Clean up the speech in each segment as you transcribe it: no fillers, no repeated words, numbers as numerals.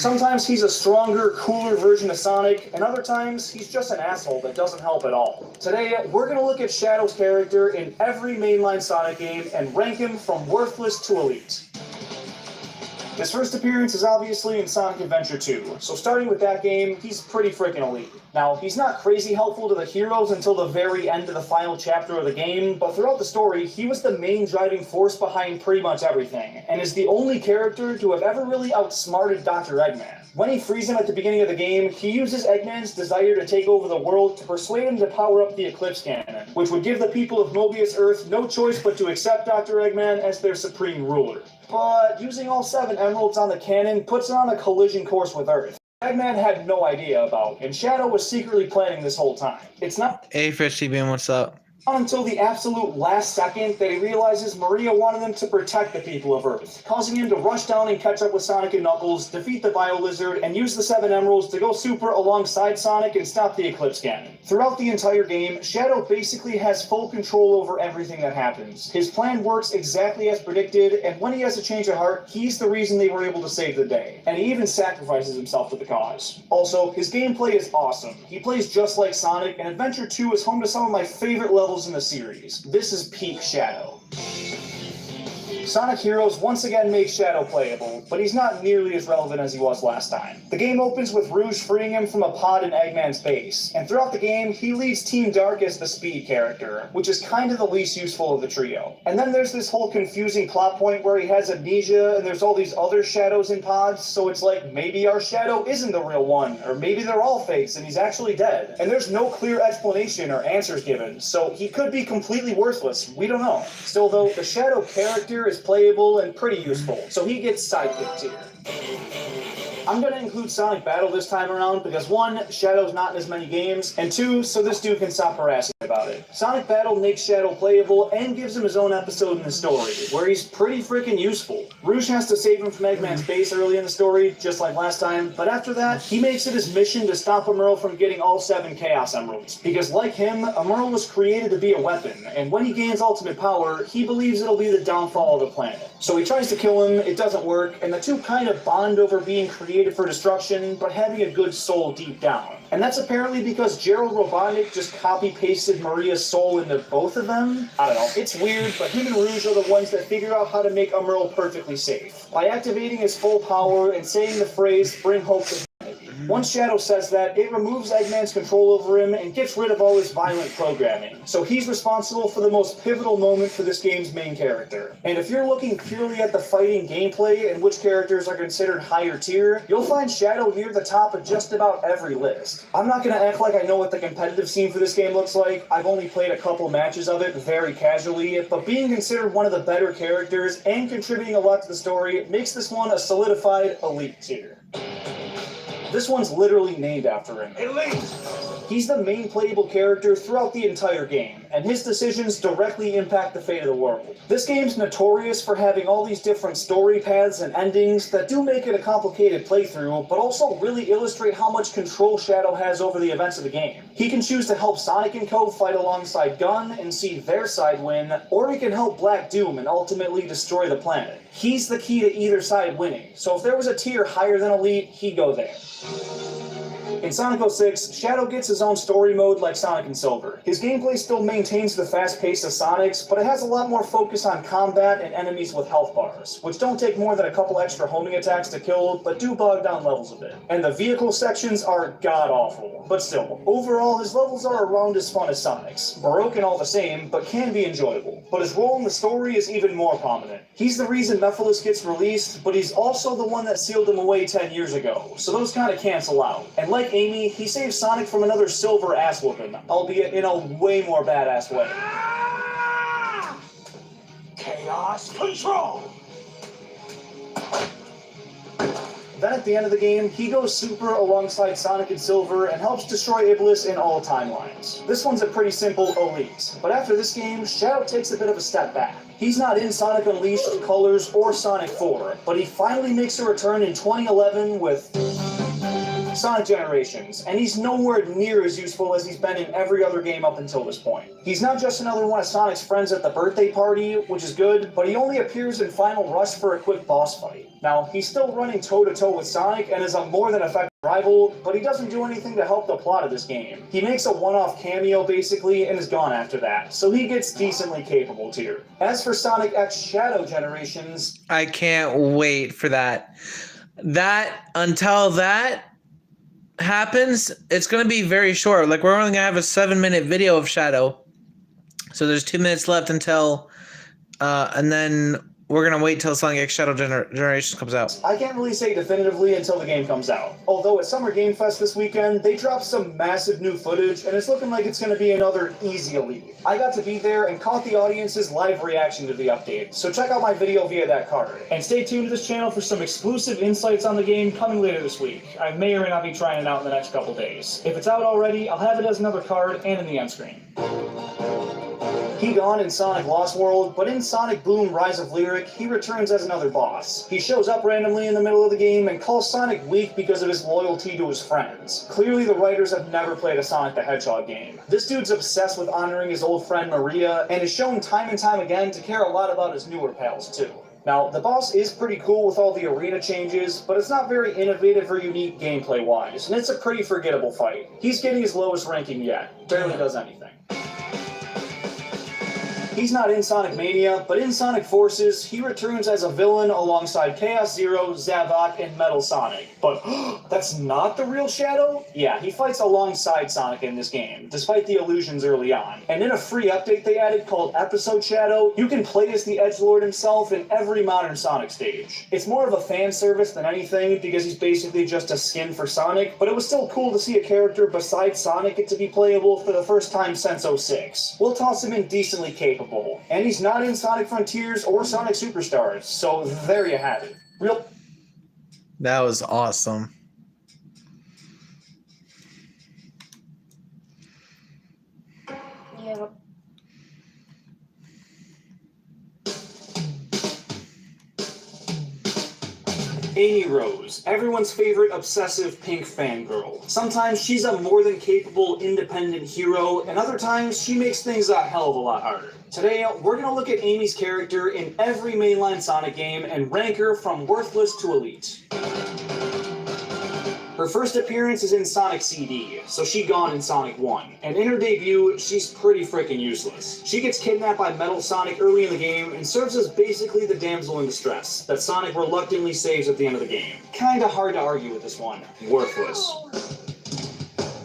Sometimes he's a stronger, cooler version of Sonic, and other times he's just an asshole that doesn't help at all. Today, we're going to look at Shadow's character in every mainline Sonic game and rank him from worthless to elite. His first appearance is obviously in Sonic Adventure 2, so starting with that game, he's pretty freaking elite. Now, he's not crazy helpful to the heroes until the very end of the final chapter of the game, but throughout the story, he was the main driving force behind pretty much everything, and is the only character to have ever really outsmarted Dr. Eggman. When he frees him at the beginning of the game, he uses Eggman's desire to take over the world to persuade him to power up the Eclipse Cannon, which would give the people of Mobius Earth no choice but to accept Dr. Eggman as their supreme ruler. But using all 7 emeralds on the cannon puts it on a collision course with Earth. Eggman had no idea about, and Shadow was secretly planning this whole time. It's not what's up? until the absolute last second that he realizes Maria wanted him to protect the people of Earth, causing him to rush down and catch up with Sonic and Knuckles, defeat the Bio-Lizard, and use the 7 emeralds to go super alongside Sonic and stop the Eclipse Cannon. Throughout the entire game, Shadow basically has full control over everything that happens. His plan works exactly as predicted, and when he has a change of heart, he's the reason they were able to save the day. And he even sacrifices himself for the cause. Also, his gameplay is awesome. He plays just like Sonic, and Adventure 2 is home to some of my favorite levels in the series. This is peak Shadow. Sonic Heroes once again makes Shadow playable, but he's not nearly as relevant as he was last time. The game opens with Rouge freeing him from a pod in Eggman's base, and throughout the game, he leads Team Dark as the speed character, which is kind of the least useful of the trio. And then there's this whole confusing plot point where he has amnesia, and there's all these other Shadows in pods, so it's like, maybe our Shadow isn't the real one, or maybe they're all fakes and he's actually dead. And there's no clear explanation or answers given, so he could be completely worthless, we don't know. Still though, the Shadow character is playable and pretty useful, so he gets sidekicked here. I'm going to include Sonic Battle this time around because 1, Shadow's not in as many games, and 2, so this dude can stop harassing about it. Sonic Battle makes Shadow playable and gives him his own episode in the story, where he's pretty freaking useful. Rouge has to save him from Eggman's base early in the story, just like last time, but after that, he makes it his mission to stop Emerl from getting all 7 Chaos Emeralds, because like him, Emerl was created to be a weapon, and when he gains ultimate power, he believes it'll be the downfall of the planet. So he tries to kill him, it doesn't work, and the two kind of bond over being created for destruction, but having a good soul deep down. And that's apparently because Gerald Robotnik just copy-pasted Maria's soul into both of them? I don't know. It's weird, but him and Rouge are the ones that figure out how to make Emerl perfectly safe, by activating his full power and saying the phrase, "Bring hope to humanity." Once Shadow says that, it removes Eggman's control over him and gets rid of all his violent programming. So he's responsible for the most pivotal moment for this game's main character. And if you're looking purely at the fighting gameplay and which characters are considered higher tier, you'll find Shadow near the top of just about every list. I'm not going to act like I know what the competitive scene for this game looks like. I've only played a couple matches of it very casually, but being considered one of the better characters and contributing a lot to the story makes this one a solidified elite tier. This one's literally named after him. Elite! He's the main playable character throughout the entire game, and his decisions directly impact the fate of the world. This game's notorious for having all these different story paths and endings that do make it a complicated playthrough, but also really illustrate how much control Shadow has over the events of the game. He can choose to help Sonic and Co. fight alongside Gun and see their side win, or he can help Black Doom and ultimately destroy the planet. He's the key to either side winning, so if there was a tier higher than Elite, he'd go there. In Sonic 06, Shadow gets his own story mode like Sonic and Silver. His gameplay still maintains the fast pace of Sonic's, but it has a lot more focus on combat and enemies with health bars, which don't take more than a couple extra homing attacks to kill, but do bog down levels a bit. And the vehicle sections are god-awful, but still, overall his levels are around as fun as Sonic's. Broken all the same, but can be enjoyable. But his role in the story is even more prominent. He's the reason Mephiles gets released, but he's also the one that sealed him away 10 years ago, so those kinda cancel out. And like Amy, he saves Sonic from another Silver ass-whooping, albeit in a way more badass way. Chaos Control! Then at the end of the game, he goes super alongside Sonic and Silver and helps destroy Iblis in all timelines. This one's a pretty simple elite, but after this game, Shadow takes a bit of a step back. He's not in Sonic Unleashed, Colors, or Sonic 4, but he finally makes a return in 2011 with Sonic Generations, and he's nowhere near as useful as he's been in every other game up until this point. He's not just another one of Sonic's friends at the birthday party, which is good, but he only appears in Final Rush for a quick boss fight. Now, he's still running toe-to-toe with Sonic and is a more than effective rival, but he doesn't do anything to help the plot of this game. He makes a one-off cameo, basically, and is gone after that, so he gets decently capable tier. As for Sonic X Shadow Generations... I can't wait for that. Until that happens, it's going to be very short. Like, we're only going to have a 7-minute video of Shadow. So there's 2 minutes left until, and then we're going to wait till Sonic X Shadow Generations comes out. I can't really say definitively until the game comes out. Although at Summer Game Fest this weekend, they dropped some massive new footage, and it's looking like it's going to be another easy elite. I got to be there and caught the audience's live reaction to the update, so check out my video via that card. And stay tuned to this channel for some exclusive insights on the game coming later this week. I may or may not be trying it out in the next couple days. If it's out already, I'll have it as another card and in the end screen. He gone in Sonic Lost World, but in Sonic Boom Rise of Lyric, he returns as another boss. He shows up randomly in the middle of the game and calls Sonic weak because of his loyalty to his friends. Clearly the writers have never played a Sonic the Hedgehog game. This dude's obsessed with honoring his old friend Maria, and is shown time and time again to care a lot about his newer pals too. Now, the boss is pretty cool with all the arena changes, but it's not very innovative or unique gameplay-wise, and it's a pretty forgettable fight. He's getting his lowest ranking yet. Barely does anything. He's not in Sonic Mania, but in Sonic Forces, he returns as a villain alongside Chaos Zero, Zavok, and Metal Sonic. But that's not the real Shadow? Yeah, he fights alongside Sonic in this game, despite the illusions early on. And in a free update they added called Episode Shadow, you can play as the Edgelord himself in every modern Sonic stage. It's more of a fan service than anything, because he's basically just a skin for Sonic, but it was still cool to see a character besides Sonic get to be playable for the first time since 06. We'll toss him in decently capable. And he's not in Sonic Frontiers or Sonic Superstars, so there you have it. That was awesome. Yeah. Amy Rose, everyone's favorite obsessive pink fangirl. Sometimes she's a more than capable independent hero, and other times she makes things a hell of a lot harder. Today, we're going to look at Amy's character in every mainline Sonic game and rank her from worthless to elite. Her first appearance is in Sonic CD, so she gone in Sonic 1. And in her debut, she's pretty freaking useless. She gets kidnapped by Metal Sonic early in the game and serves as basically the damsel in distress that Sonic reluctantly saves at the end of the game. Kinda hard to argue with this one. Worthless.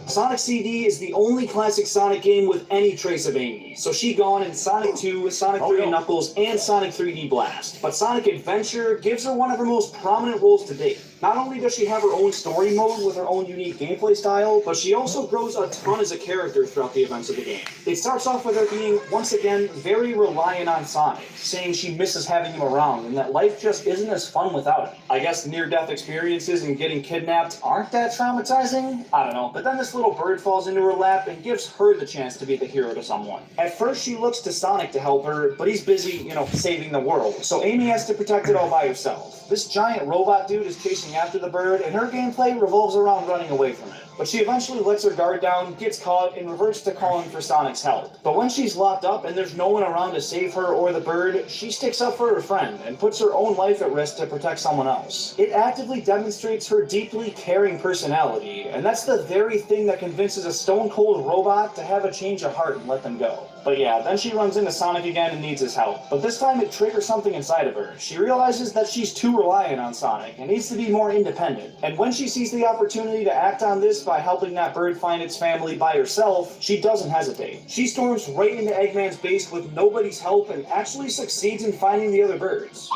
Sonic CD is the only classic Sonic game with any trace of Amy, so she gone in Sonic 2, Sonic 3 Knuckles, and Sonic 3D Blast. But Sonic Adventure gives her one of her most prominent roles to date. Not only does she have her own story mode with her own unique gameplay style, but she also grows a ton as a character throughout the events of the game. It starts off with her being, once again, very reliant on Sonic, saying she misses having him around and that life just isn't as fun without him. I guess near-death experiences and getting kidnapped aren't that traumatizing? I don't know, but then this little bird falls into her lap and gives her the chance to be the hero to someone. At first she looks to Sonic to help her, but he's busy, saving the world, so Amy has to protect it all by herself. This giant robot dude is chasing after the bird, and her gameplay revolves around running away from it. But she eventually lets her guard down, gets caught, and reverts to calling for Sonic's help. But when she's locked up and there's no one around to save her or the bird, she sticks up for her friend and puts her own life at risk to protect someone else. It actively demonstrates her deeply caring personality, and that's the very thing that convinces a stone-cold robot to have a change of heart and let them go. But yeah, then she runs into Sonic again and needs his help. But this time it triggers something inside of her. She realizes that she's too reliant on Sonic and needs to be more independent. And when she sees the opportunity to act on this by helping that bird find its family by herself, she doesn't hesitate. She storms right into Eggman's base with nobody's help and actually succeeds in finding the other birds.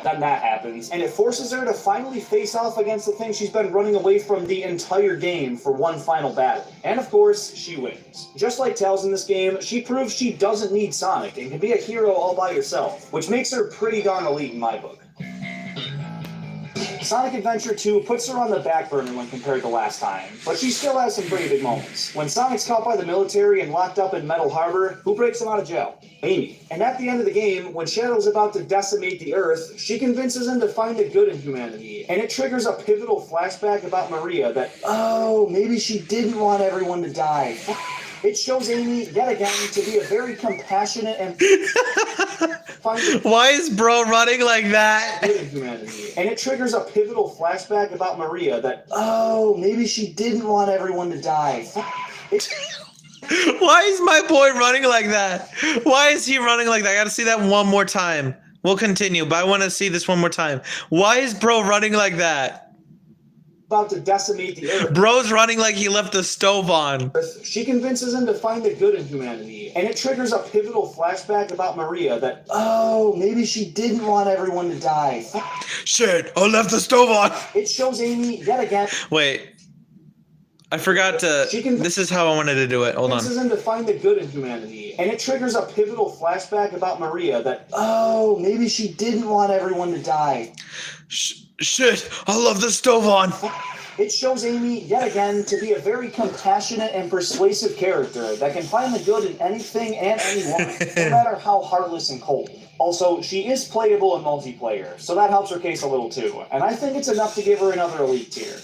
Then that happens, and it forces her to finally face off against the thing she's been running away from the entire game for one final battle. And of course, she wins. Just like Tails in this game, she proves she doesn't need Sonic and can be a hero all by herself, which makes her pretty darn elite in my book. Sonic Adventure 2 puts her on the back burner when compared to last time, but she still has some pretty big moments. When Sonic's caught by the military and locked up in Metal Harbor, who breaks him out of jail? Amy. And at the end of the game, when Shadow's about to decimate the Earth, she convinces him to find the good in humanity, and it triggers a pivotal flashback about Maria that, oh, maybe she didn't want everyone to die. It shows Amy, yet again, to be a very compassionate and... Why is bro running like that? Humanity. And it triggers a pivotal flashback about Maria that, oh, maybe she didn't want everyone to die. Why is my boy running like that? Why is he running like that? I gotta see that one more time. We'll continue, but I want to see this one more time. Why is bro running like that? About to decimate the Earth. Bro's running like he left the stove on. She convinces him to find the good in humanity, and it triggers a pivotal flashback about Maria that, oh, maybe she didn't want everyone to die. Shit, I left the stove on. It shows Amy, yet again... Wait. I forgot to... This is how I wanted to do it. Hold on. Convinces him to find the good in humanity, and it triggers a pivotal flashback about Maria that, oh, maybe she didn't want everyone to die. Shit, I love the stove on. It shows Amy, yet again, to be a very compassionate and persuasive character that can find the good in anything and anyone, no matter how heartless and cold. Also, she is playable in multiplayer, so that helps her case a little too, and I think it's enough to give her another elite tier.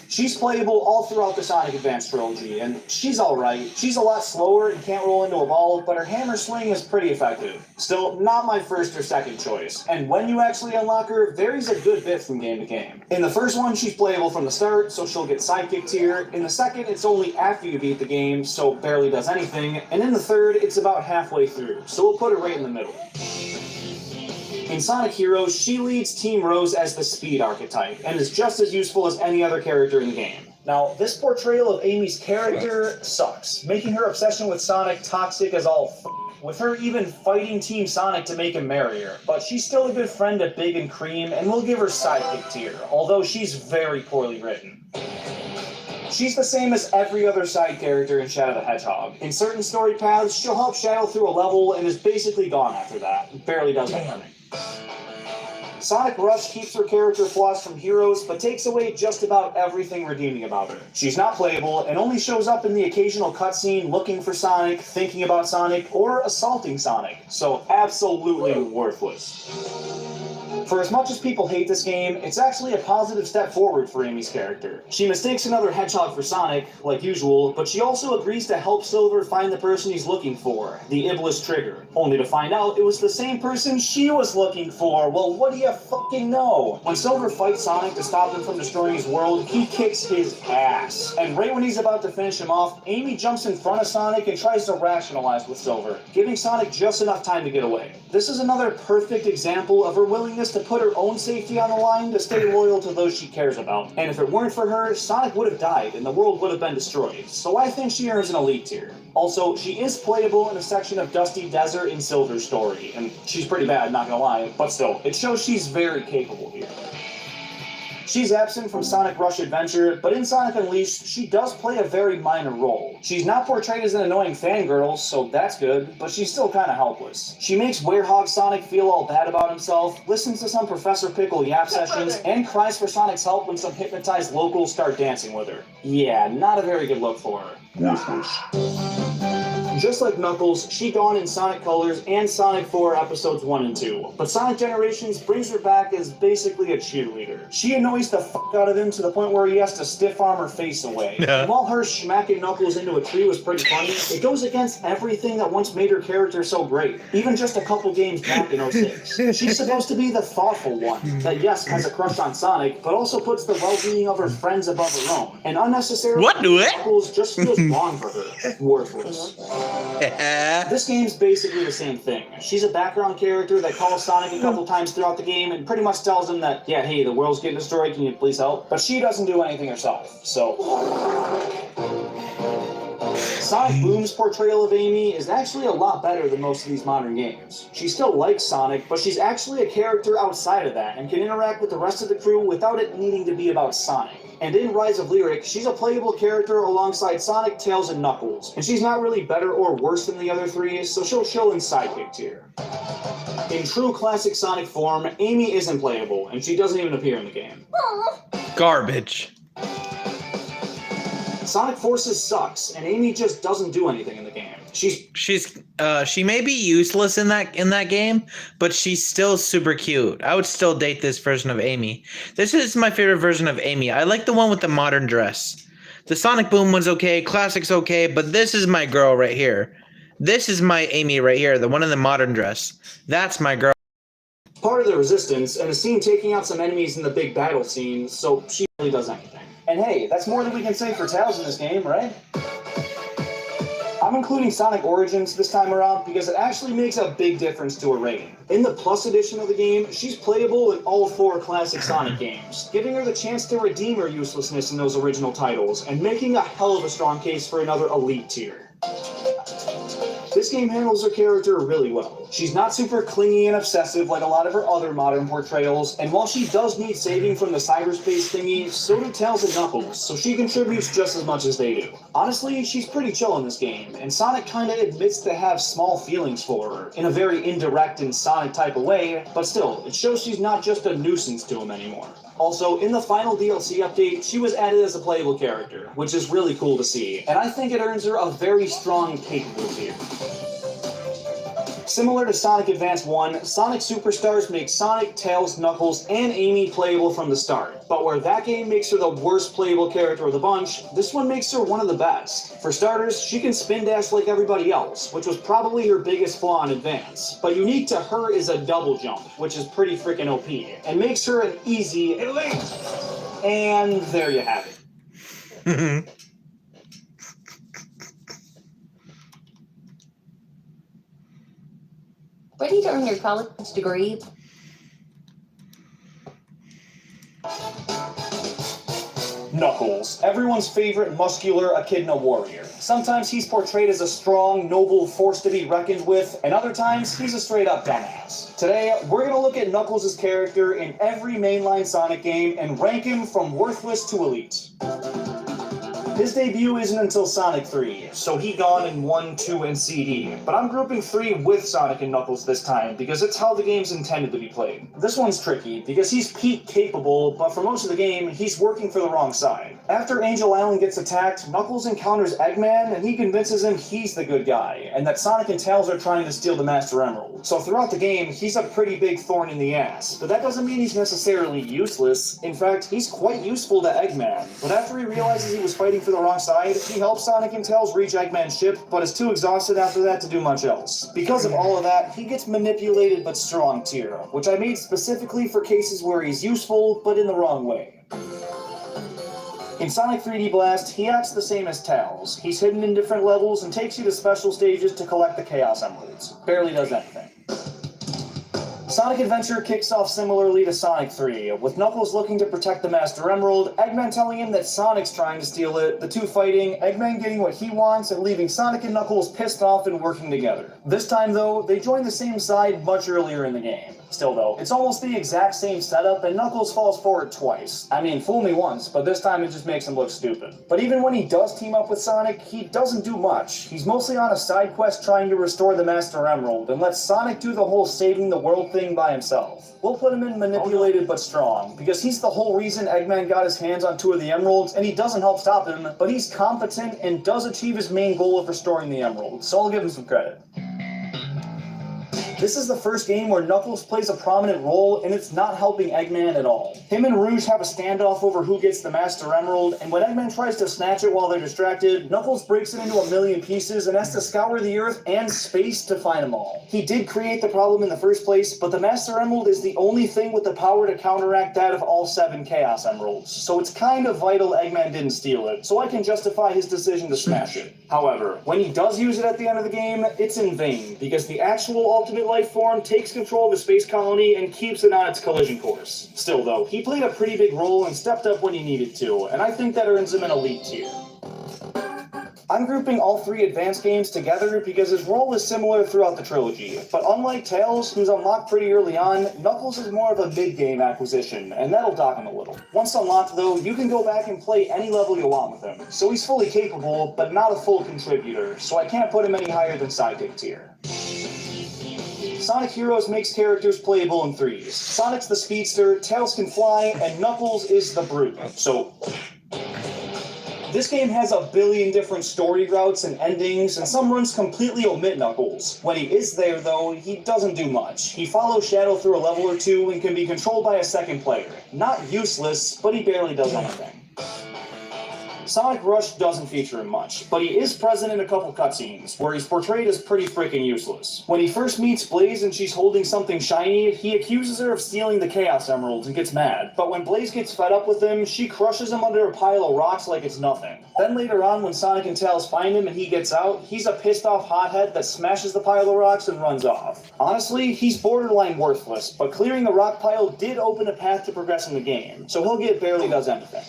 She's playable all throughout the Sonic Advance trilogy, and she's alright. She's a lot slower and can't roll into a ball, but her hammer swing is pretty effective. Still, not my first or second choice, and when you actually unlock her, varies a good bit from game to game. In the first one, she's playable from the start, so she'll get sidekick tier. In the second, it's only after you beat the game, so barely does anything. And in the third, it's about halfway through, so we'll put her right in the middle. In Sonic Heroes, she leads Team Rose as the speed archetype, and is just as useful as any other character in the game. Now, this portrayal of Amy's character sucks, making her obsession with Sonic toxic as all with her even fighting Team Sonic to make him marry her. But she's still a good friend to Big and Cream, and we'll give her sidekick tier, although she's very poorly written. She's the same as every other side character in Shadow the Hedgehog. In certain story paths, she'll help Shadow through a level and is basically gone after that. Barely does anything. Sonic Rush keeps her character flaws from Heroes, but takes away just about everything redeeming about her. She's not playable, and only shows up in the occasional cutscene looking for Sonic, thinking about Sonic, or assaulting Sonic, so absolutely worthless. For as much as people hate this game, it's actually a positive step forward for Amy's character. She mistakes another Hedgehog for Sonic, like usual, but she also agrees to help Silver find the person he's looking for, the Iblis Trigger, only to find out it was the same person she was looking for. Well, what do you fucking know? When Silver fights Sonic to stop him from destroying his world, he kicks his ass. And right when he's about to finish him off, Amy jumps in front of Sonic and tries to rationalize with Silver, giving Sonic just enough time to get away. This is another perfect example of her willingness to put her own safety on the line to stay loyal to those she cares about. And if it weren't for her, Sonic would have died and the world would have been destroyed. So I think she earns an elite tier. Also, she is playable in a section of Dusty Desert in Silver's story, and she's pretty bad, not gonna lie, but still, it shows she's very capable here. She's absent from Sonic Rush Adventure, but in Sonic Unleashed, she does play a very minor role. She's not portrayed as an annoying fangirl, so that's good, but she's still kinda helpless. She makes Werehog Sonic feel all bad about himself, listens to some Professor Pickle yap sessions, and cries for Sonic's help when some hypnotized locals start dancing with her. Yeah, not a very good look for her. Just like Knuckles, she gone in Sonic Colors and Sonic 4 Episodes 1 and 2, but Sonic Generations brings her back as basically a cheerleader. She annoys the fuck out of him to the point where he has to stiff-arm her face away. Yeah. And while her smacking Knuckles into a tree was pretty funny, it goes against everything that once made her character so great, even just a couple games back in 06. She's supposed to be the thoughtful one, that yes, has a crush on Sonic, but also puts the well-being of her friends above her own. And unnecessarily, Knuckles just feels wrong for her. Worthless. This game's basically the same thing. She's a background character that calls Sonic a couple times throughout the game and pretty much tells him that, yeah, hey, the world's getting destroyed, can you please help? But she doesn't do anything herself, so... Sonic Boom's portrayal of Amy is actually a lot better than most of these modern games. She still likes Sonic, but she's actually a character outside of that and can interact with the rest of the crew without it needing to be about Sonic. And in Rise of Lyric, she's a playable character alongside Sonic, Tails, and Knuckles, and she's not really better or worse than the other three, so she'll chill in sidekick tier. In true classic Sonic form, Amy isn't playable, and she doesn't even appear in the game. Garbage. Sonic Forces sucks, and Amy just doesn't do anything in the game. She may be useless in that game, but she's still super cute. I would still date this version of Amy. This is my favorite version of Amy. I like the one with the modern dress. The Sonic Boom one's okay, Classic's okay, but this is my girl right here. This is my Amy right here, the one in the modern dress. That's my girl. Part of the Resistance, and is seen taking out some enemies in the big battle scene, so she really does anything. And hey, that's more than we can say for Tails in this game, right? I'm including Sonic Origins this time around because it actually makes a big difference to her rating. In the Plus edition of the game, she's playable in all 4 classic Sonic games, giving her the chance to redeem her uselessness in those original titles, and making a hell of a strong case for another elite tier. This game handles her character really well. She's not super clingy and obsessive like a lot of her other modern portrayals, and while she does need saving from the cyberspace thingy, so do Tails and Knuckles, so she contributes just as much as they do. Honestly, she's pretty chill in this game, and Sonic kinda admits to have small feelings for her, in a very indirect and Sonic type of way, but still, it shows she's not just a nuisance to him anymore. Also, in the final DLC update, she was added as a playable character, which is really cool to see, and I think it earns her a very strong capable tier. Similar to Sonic Advance 1, Sonic Superstars makes Sonic, Tails, Knuckles, and Amy playable from the start. But where that game makes her the worst playable character of the bunch, this one makes her one of the best. For starters, she can spin dash like everybody else, which was probably her biggest flaw in Advance. But unique to her is a double jump, which is pretty freaking OP, and makes her an easy elite. And there you have it. Ready to earn your college degree? Knuckles, everyone's favorite muscular echidna warrior. Sometimes he's portrayed as a strong, noble force to be reckoned with, and other times he's a straight-up dumbass. Today, we're going to look at Knuckles' character in every mainline Sonic game and rank him from worthless to elite. His debut isn't until Sonic 3, so he gone in 1, 2, and CD, but I'm grouping 3 with Sonic and Knuckles this time because it's how the game's intended to be played. This one's tricky because he's peak capable, but for most of the game, he's working for the wrong side. After Angel Island gets attacked, Knuckles encounters Eggman and he convinces him he's the good guy, and that Sonic and Tails are trying to steal the Master Emerald. So throughout the game, he's a pretty big thorn in the ass, but that doesn't mean he's necessarily useless. In fact, he's quite useful to Eggman, but after he realizes he was fighting for the wrong side, he helps Sonic and Tails reach Eggman's ship, but is too exhausted after that to do much else. Because of all of that, he gets manipulated but strong tier, which I made specifically for cases where he's useful, but in the wrong way. In Sonic 3D Blast, he acts the same as Tails. He's hidden in different levels and takes you to special stages to collect the Chaos Emeralds. Barely does anything. Sonic Adventure kicks off similarly to Sonic 3, with Knuckles looking to protect the Master Emerald, Eggman telling him that Sonic's trying to steal it, the two fighting, Eggman getting what he wants, and leaving Sonic and Knuckles pissed off and working together. This time though, they join the same side much earlier in the game. Still though, it's almost the exact same setup and Knuckles falls for it twice. I mean, fool me once, but this time it just makes him look stupid. But even when he does team up with Sonic, he doesn't do much. He's mostly on a side quest trying to restore the Master Emerald, and lets Sonic do the whole saving the world thing by himself. We'll put him in manipulated but strong, because he's the whole reason Eggman got his hands on 2 of the emeralds, and he doesn't help stop him, but he's competent and does achieve his main goal of restoring the emerald, so I'll give him some credit. This is the first game where Knuckles plays a prominent role, and it's not helping Eggman at all. Him and Rouge have a standoff over who gets the Master Emerald, and when Eggman tries to snatch it while they're distracted, Knuckles breaks it into a million pieces and has to scour the Earth and space to find them all. He did create the problem in the first place, but the Master Emerald is the only thing with the power to counteract that of all 7 Chaos Emeralds, so it's kind of vital Eggman didn't steal it, so I can justify his decision to smash it. However, when he does use it at the end of the game, it's in vain, because the actual Ultimate Life Form takes control of the space colony and keeps it on its collision course. Still though, he played a pretty big role and stepped up when he needed to, and I think that earns him an elite tier. I'm grouping all 3 advanced games together because his role is similar throughout the trilogy, but unlike Tails, who's unlocked pretty early on, Knuckles is more of a mid-game acquisition, and that'll dock him a little. Once unlocked though, you can go back and play any level you want with him, so he's fully capable, but not a full contributor, so I can't put him any higher than sidekick tier. Sonic Heroes makes characters playable in 3s. Sonic's the speedster, Tails can fly, and Knuckles is the brute. So, this game has a billion different story routes and endings, and some runs completely omit Knuckles. When he is there, though, he doesn't do much. He follows Shadow through a level or 2 and can be controlled by a second player. Not useless, but he barely does anything. Sonic Rush doesn't feature him much, but he is present in a couple cutscenes, where he's portrayed as pretty freaking useless. When he first meets Blaze and she's holding something shiny, he accuses her of stealing the Chaos Emeralds and gets mad. But when Blaze gets fed up with him, she crushes him under a pile of rocks like it's nothing. Then later on, when Sonic and Tails find him and he gets out, he's a pissed off hothead that smashes the pile of rocks and runs off. Honestly, he's borderline worthless, but clearing the rock pile did open a path to progress in the game, so he'll get barely does anything.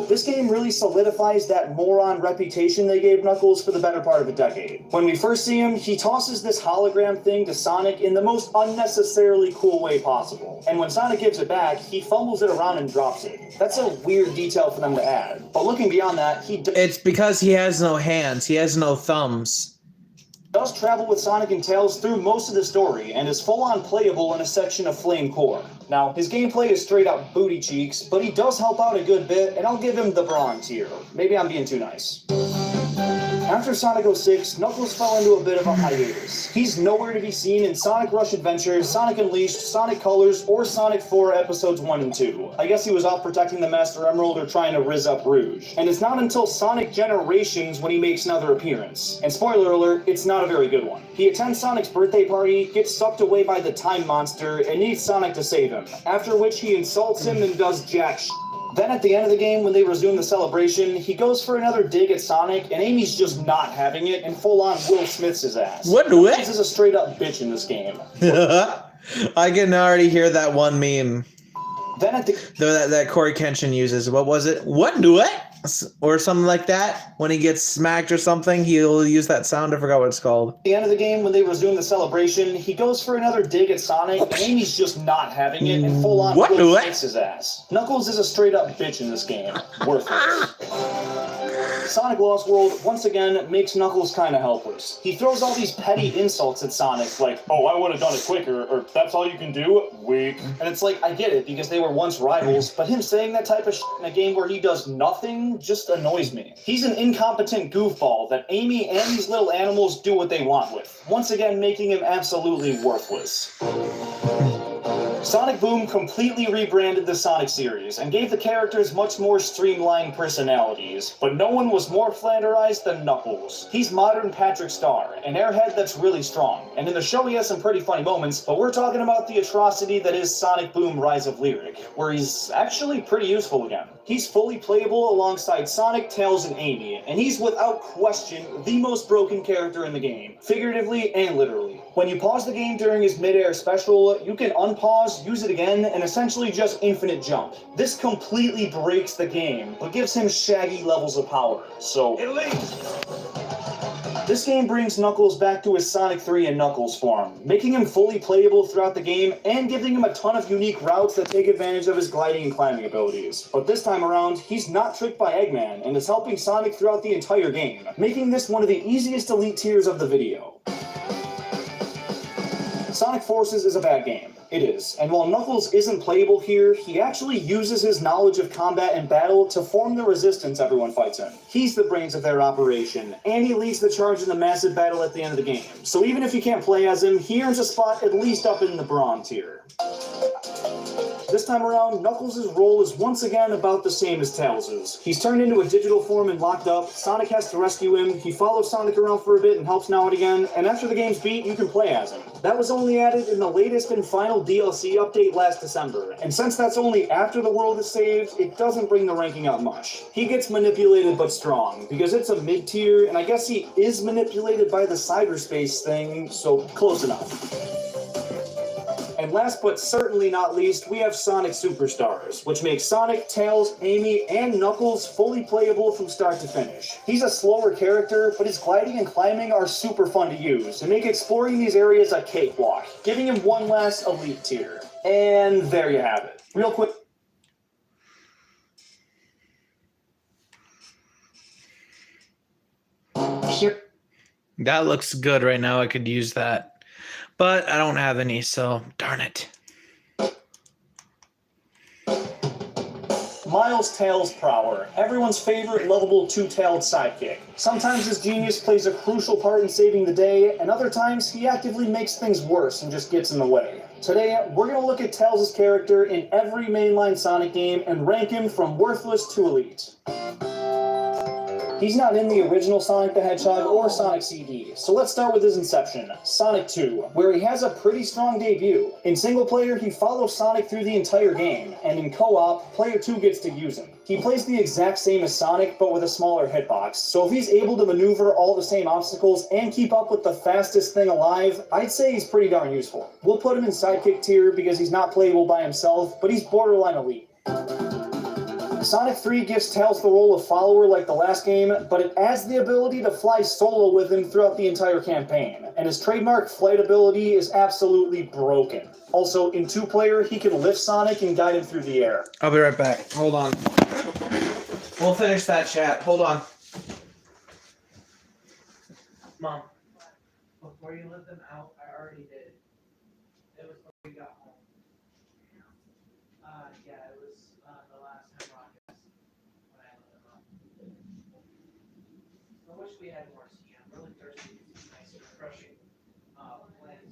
This game really solidifies that moron reputation they gave Knuckles for the better part of a decade. When we first see him, he tosses this hologram thing to Sonic in the most unnecessarily cool way possible. And when Sonic gives it back, he fumbles it around and drops it. That's a weird detail for them to add. But looking beyond that, It's because he has no hands. He has no thumbs. Does travel with Sonic and Tails through most of the story and is full-on playable in a section of Flame Core. Now, his gameplay is straight up booty cheeks, but he does help out a good bit, and I'll give him the bronze tier. Maybe I'm being too nice. After Sonic 06, Knuckles fell into a bit of a hiatus. He's nowhere to be seen in Sonic Rush Adventures, Sonic Unleashed, Sonic Colors, or Sonic 4 Episodes 1 and 2. I guess he was off protecting the Master Emerald or trying to rizz up Rouge. And it's not until Sonic Generations when he makes another appearance. And spoiler alert, it's not a very good one. He attends Sonic's birthday party, gets sucked away by the Time Monster, and needs Sonic to save him. After which he insults him and does jack shit. Then at the end of the game, when they resume the celebration, he goes for another dig at Sonic, and Amy's just not having it, and full-on Will Smiths his ass. What do it? Knuckles is a straight-up bitch in this game. I can already hear that one meme. Then at the that Corey Kenshin uses. What was it? What do it? Or something like that. When he gets smacked or something, he'll use that sound. I forgot what it's called. At the end of the game, when they resume the celebration, he goes for another dig at Sonic, and Amy's just not having it, and full-on What Will do it? Smiths his ass. Knuckles is a straight-up bitch in this game. Worthless. Sonic Lost World, once again, makes Knuckles kinda helpless. He throws all these petty insults at Sonic, like, oh, I would've done it quicker, or that's all you can do? Weak. And it's like, I get it, because they were once rivals, but him saying that type of shit in a game where he does nothing just annoys me. He's an incompetent goofball that Amy and these little animals do what they want with, once again making him absolutely worthless. Sonic Boom completely rebranded the Sonic series and gave the characters much more streamlined personalities, but no one was more flanderized than Knuckles. He's modern Patrick Star, an airhead that's really strong, and in the show he has some pretty funny moments, but we're talking about the atrocity that is Sonic Boom Rise of Lyric, where he's actually pretty useful again. He's fully playable alongside Sonic, Tails, and Amy, and he's without question the most broken character in the game, figuratively and literally. When you pause the game during his mid-air special, you can unpause, use it again, and essentially just infinite jump. This completely breaks the game, but gives him shaggy levels of power, so... This game brings Knuckles back to his Sonic 3 and Knuckles form, making him fully playable throughout the game and giving him a ton of unique routes that take advantage of his gliding and climbing abilities. But this time around, he's not tricked by Eggman and is helping Sonic throughout the entire game, making this one of the easiest elite tiers of the video. Sonic Forces is a bad game. It is, and while Knuckles isn't playable here, he actually uses his knowledge of combat and battle to form the resistance everyone fights in. He's the brains of their operation, and he leads the charge in the massive battle at the end of the game. So even if you can't play as him, he earns a spot at least up in the bronze tier. This time around, Knuckles' role is once again about the same as Tails'. He's turned into a digital form and locked up, Sonic has to rescue him, he follows Sonic around for a bit and helps now and again, and after the game's beat, you can play as him. That was only added in the latest and final DLC update last December, and since that's only after the world is saved, it doesn't bring the ranking up much. He gets manipulated but strong, because it's a mid-tier, and I guess he is manipulated by the cyberspace thing, so close enough. And last but certainly not least, we have Sonic Superstars, which makes Sonic, Tails, Amy, and Knuckles fully playable from start to finish. He's a slower character, but his gliding and climbing are super fun to use, and make exploring these areas a cakewalk, giving him one last elite tier. And there you have it. Real quick. Pure. That looks good right now. I could use that. But I don't have any, so darn it. Miles Tails Prower, everyone's favorite lovable two-tailed sidekick. Sometimes his genius plays a crucial part in saving the day, and other times he actively makes things worse and just gets in the way. Today, we're going to look at Tails' character in every mainline Sonic game and rank him from worthless to elite. He's not in the original Sonic the Hedgehog or Sonic CD, so let's start with his inception, Sonic 2, where he has a pretty strong debut. In single player, he follows Sonic through the entire game, and in co-op, player 2 gets to use him. He plays the exact same as Sonic, but with a smaller hitbox, so if he's able to maneuver all the same obstacles and keep up with the fastest thing alive, I'd say he's pretty darn useful. We'll put him in sidekick tier because he's not playable by himself, but he's borderline elite. Sonic 3 gives Tails the role of follower like the last game, but it adds the ability to fly solo with him throughout the entire campaign, and his trademark flight ability is absolutely broken. Also, in two-player, he can lift Sonic and guide him through the air. I'll be right back. Hold on. We'll finish that chat. Hold on. Mom, before you let them out, I already did. It was before we got home. Yeah, it was the last time broadcast when I let them out. I wish we had more tea. I'm really thirsty. It's nice and refreshing. Plans.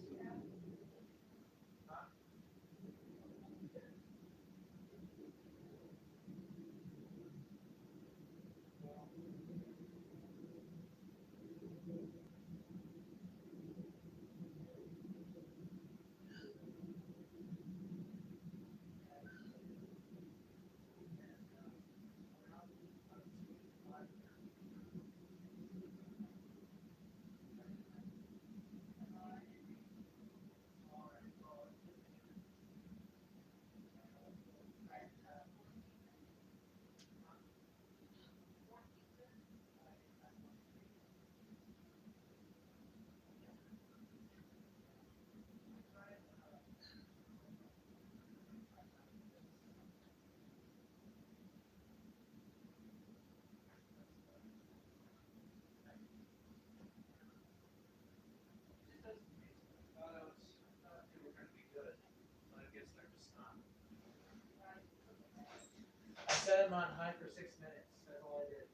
I set him on high for 6 minutes. That's all I did.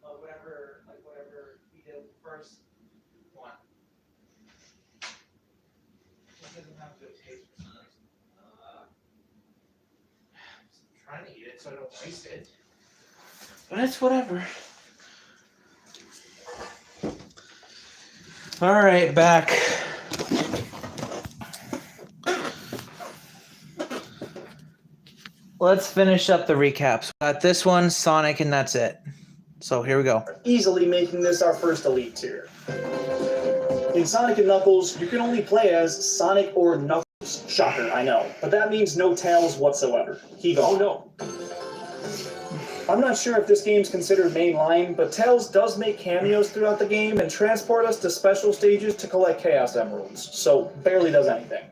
Whatever he did first one. It doesn't have good taste for some reason. I'm trying to eat it so I don't waste it. But it's whatever. Alright, back. Let's finish up the recaps. Got this one, Sonic, and that's it. So here we go. Easily making this our first elite tier. In Sonic and Knuckles, you can only play as Sonic or Knuckles. Shocker, I know. But that means no Tails whatsoever. Oh no. I'm not sure if this game's considered mainline, but Tails does make cameos throughout the game and transport us to special stages to collect Chaos Emeralds, so barely does anything.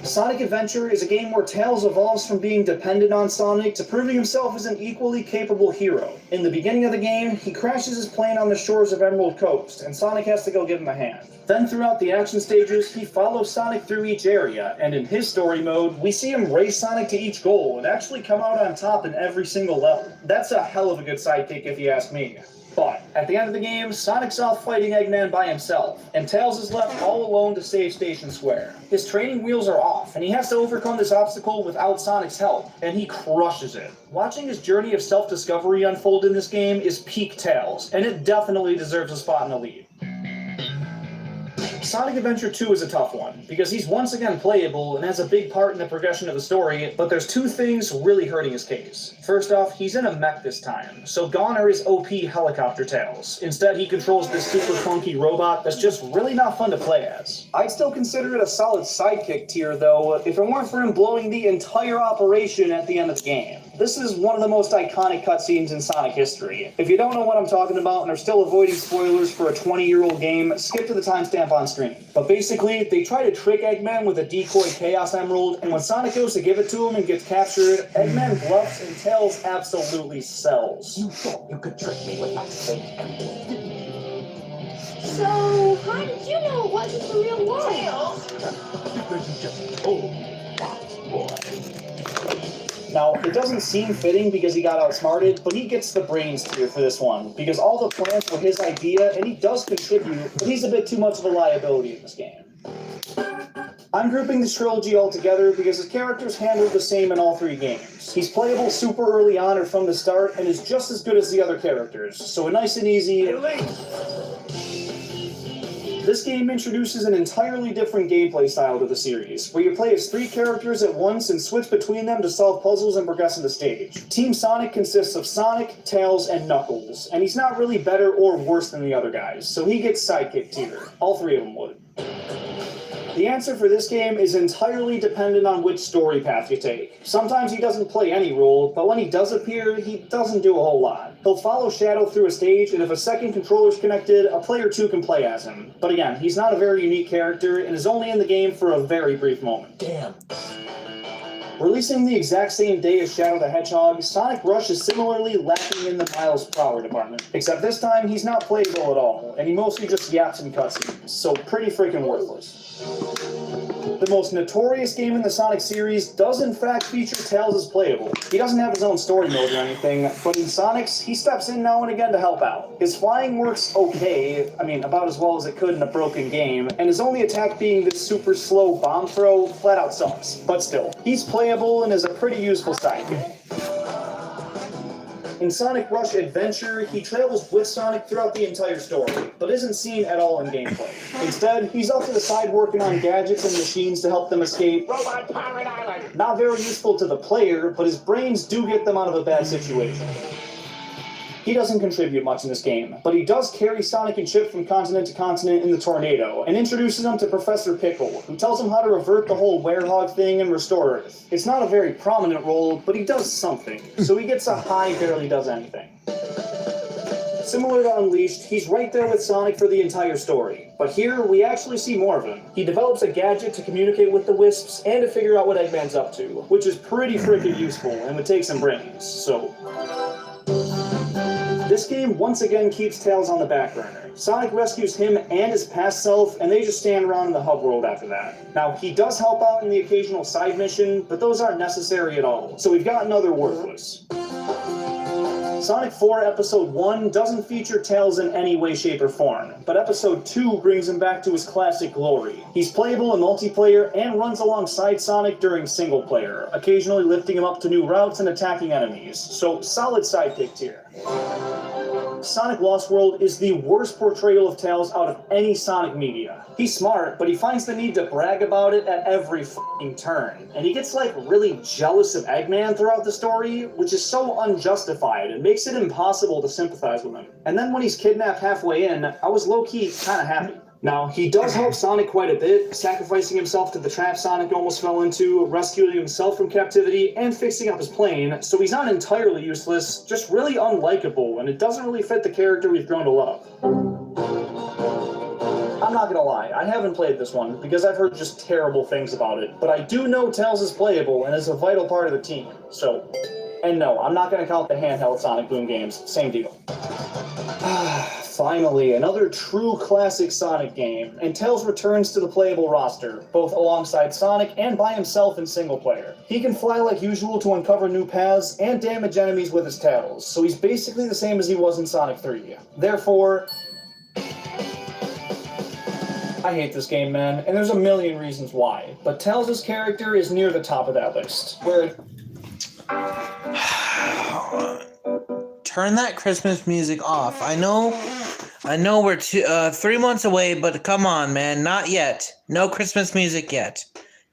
Sonic Adventure is a game where Tails evolves from being dependent on Sonic to proving himself as an equally capable hero. In the beginning of the game, he crashes his plane on the shores of Emerald Coast, and Sonic has to go give him a hand. Then throughout the action stages, he follows Sonic through each area, and in his story mode, we see him race Sonic to each goal and actually come out on top in every single level. That's a hell of a good sidekick if you ask me. But at the end of the game, Sonic's off fighting Eggman by himself, and Tails is left all alone to save Station Square. His training wheels are off, and he has to overcome this obstacle without Sonic's help, and he crushes it. Watching his journey of self-discovery unfold in this game is peak Tails, and it definitely deserves a spot in the lead. Sonic Adventure 2 is a tough one, because he's once again playable and has a big part in the progression of the story, but there's two things really hurting his case. First off, he's in a mech this time, so gone are his OP helicopter tails. Instead, he controls this super clunky robot that's just really not fun to play as. I'd still consider it a solid sidekick tier, though, if it weren't for him blowing the entire operation at the end of the game. This is one of the most iconic cutscenes in Sonic history. If you don't know what I'm talking about and are still avoiding spoilers for a 20-year-old game, skip to the timestamp on screen. But basically, they try to trick Eggman with a decoy Chaos Emerald, and when Sonic goes to give it to him and gets captured, Eggman bluffs and Tails absolutely sells. You thought you could trick me with that fake emerald, didn't you? So, how did you know it wasn't the real one? Tails! Because you just told me, that's boy. Now, it doesn't seem fitting because he got outsmarted, but he gets the brains tier for this one, because all the plans were his idea, and he does contribute, but he's a bit too much of a liability in this game. I'm grouping this trilogy all together because his character's handled the same in all three games. He's playable super early on or from the start, and is just as good as the other characters, so a nice and easy... This game introduces an entirely different gameplay style to the series, where you play as three characters at once and switch between them to solve puzzles and progress in the stage. Team Sonic consists of Sonic, Tails, and Knuckles, and he's not really better or worse than the other guys, so he gets sidekick tier. All three of them would. The answer for this game is entirely dependent on which story path you take. Sometimes he doesn't play any role, but when he does appear, he doesn't do a whole lot. He'll follow Shadow through a stage, and if a second controller's connected, a player 2 can play as him. But again, he's not a very unique character, and is only in the game for a very brief moment. Damn. Releasing the exact same day as Shadow the Hedgehog, Sonic Rush is similarly lacking in the miles per hour department. Except this time, he's not playable at all, and he mostly just yaps in cutscenes, so pretty freaking worthless. The most notorious game in the Sonic series does in fact feature Tails as playable. He doesn't have his own story mode or anything, but in Sonic's, he steps in now and again to help out. His flying works okay, about as well as it could in a broken game, and his only attack being this super slow bomb throw flat out sucks. But still, he's playable and is a pretty useful sidekick. In Sonic Rush Adventure, he travels with Sonic throughout the entire story, but isn't seen at all in gameplay. Instead, he's up to the side working on gadgets and machines to help them escape. Robot Pirate Island! Not very useful to the player, but his brains do get them out of a bad situation. He doesn't contribute much in this game, but he does carry Sonic and Chip from continent to continent in the tornado, and introduces them to Professor Pickle, who tells him how to revert the whole werehog thing and restore Earth. It's not a very prominent role, but he does something, so he gets a high barely does anything. Similar to Unleashed, he's right there with Sonic for the entire story, but here we actually see more of him. He develops a gadget to communicate with the Wisps and to figure out what Eggman's up to, which is pretty freaking useful and would take some brains, so... This game once again keeps Tails on the back burner. Sonic rescues him and his past self, and they just stand around in the hub world after that. Now, he does help out in the occasional side mission, but those aren't necessary at all, so we've got another worthless. Sonic 4 Episode 1 doesn't feature Tails in any way, shape, or form, but Episode 2 brings him back to his classic glory. He's playable in multiplayer and runs alongside Sonic during single player, occasionally lifting him up to new routes and attacking enemies, so solid sidekick tier. Sonic Lost World is the worst portrayal of Tails out of any Sonic media. He's smart, but he finds the need to brag about it at every f***ing turn. And he gets, really jealous of Eggman throughout the story, which is so unjustified and makes it impossible to sympathize with him. And then when he's kidnapped halfway in, I was low-key kinda happy. Now, he does help Sonic quite a bit, sacrificing himself to the trap Sonic almost fell into, rescuing himself from captivity, and fixing up his plane, so he's not entirely useless, just really unlikable, and it doesn't really fit the character we've grown to love. I'm not gonna lie, I haven't played this one, because I've heard just terrible things about it, but I do know Tails is playable and is a vital part of the team, so... And no, I'm not gonna count the handheld Sonic Boom games, same deal. Finally, another true classic Sonic game, and Tails returns to the playable roster, both alongside Sonic and by himself in single player. He can fly like usual to uncover new paths and damage enemies with his tails, so he's basically the same as he was in Sonic 3. Therefore, I hate this game, man, and there's a million reasons why, but Tails' character is near the top of that list, where... Turn that Christmas music off. I know I know we're 3 months away, but come on, man, not yet. No Christmas music yet.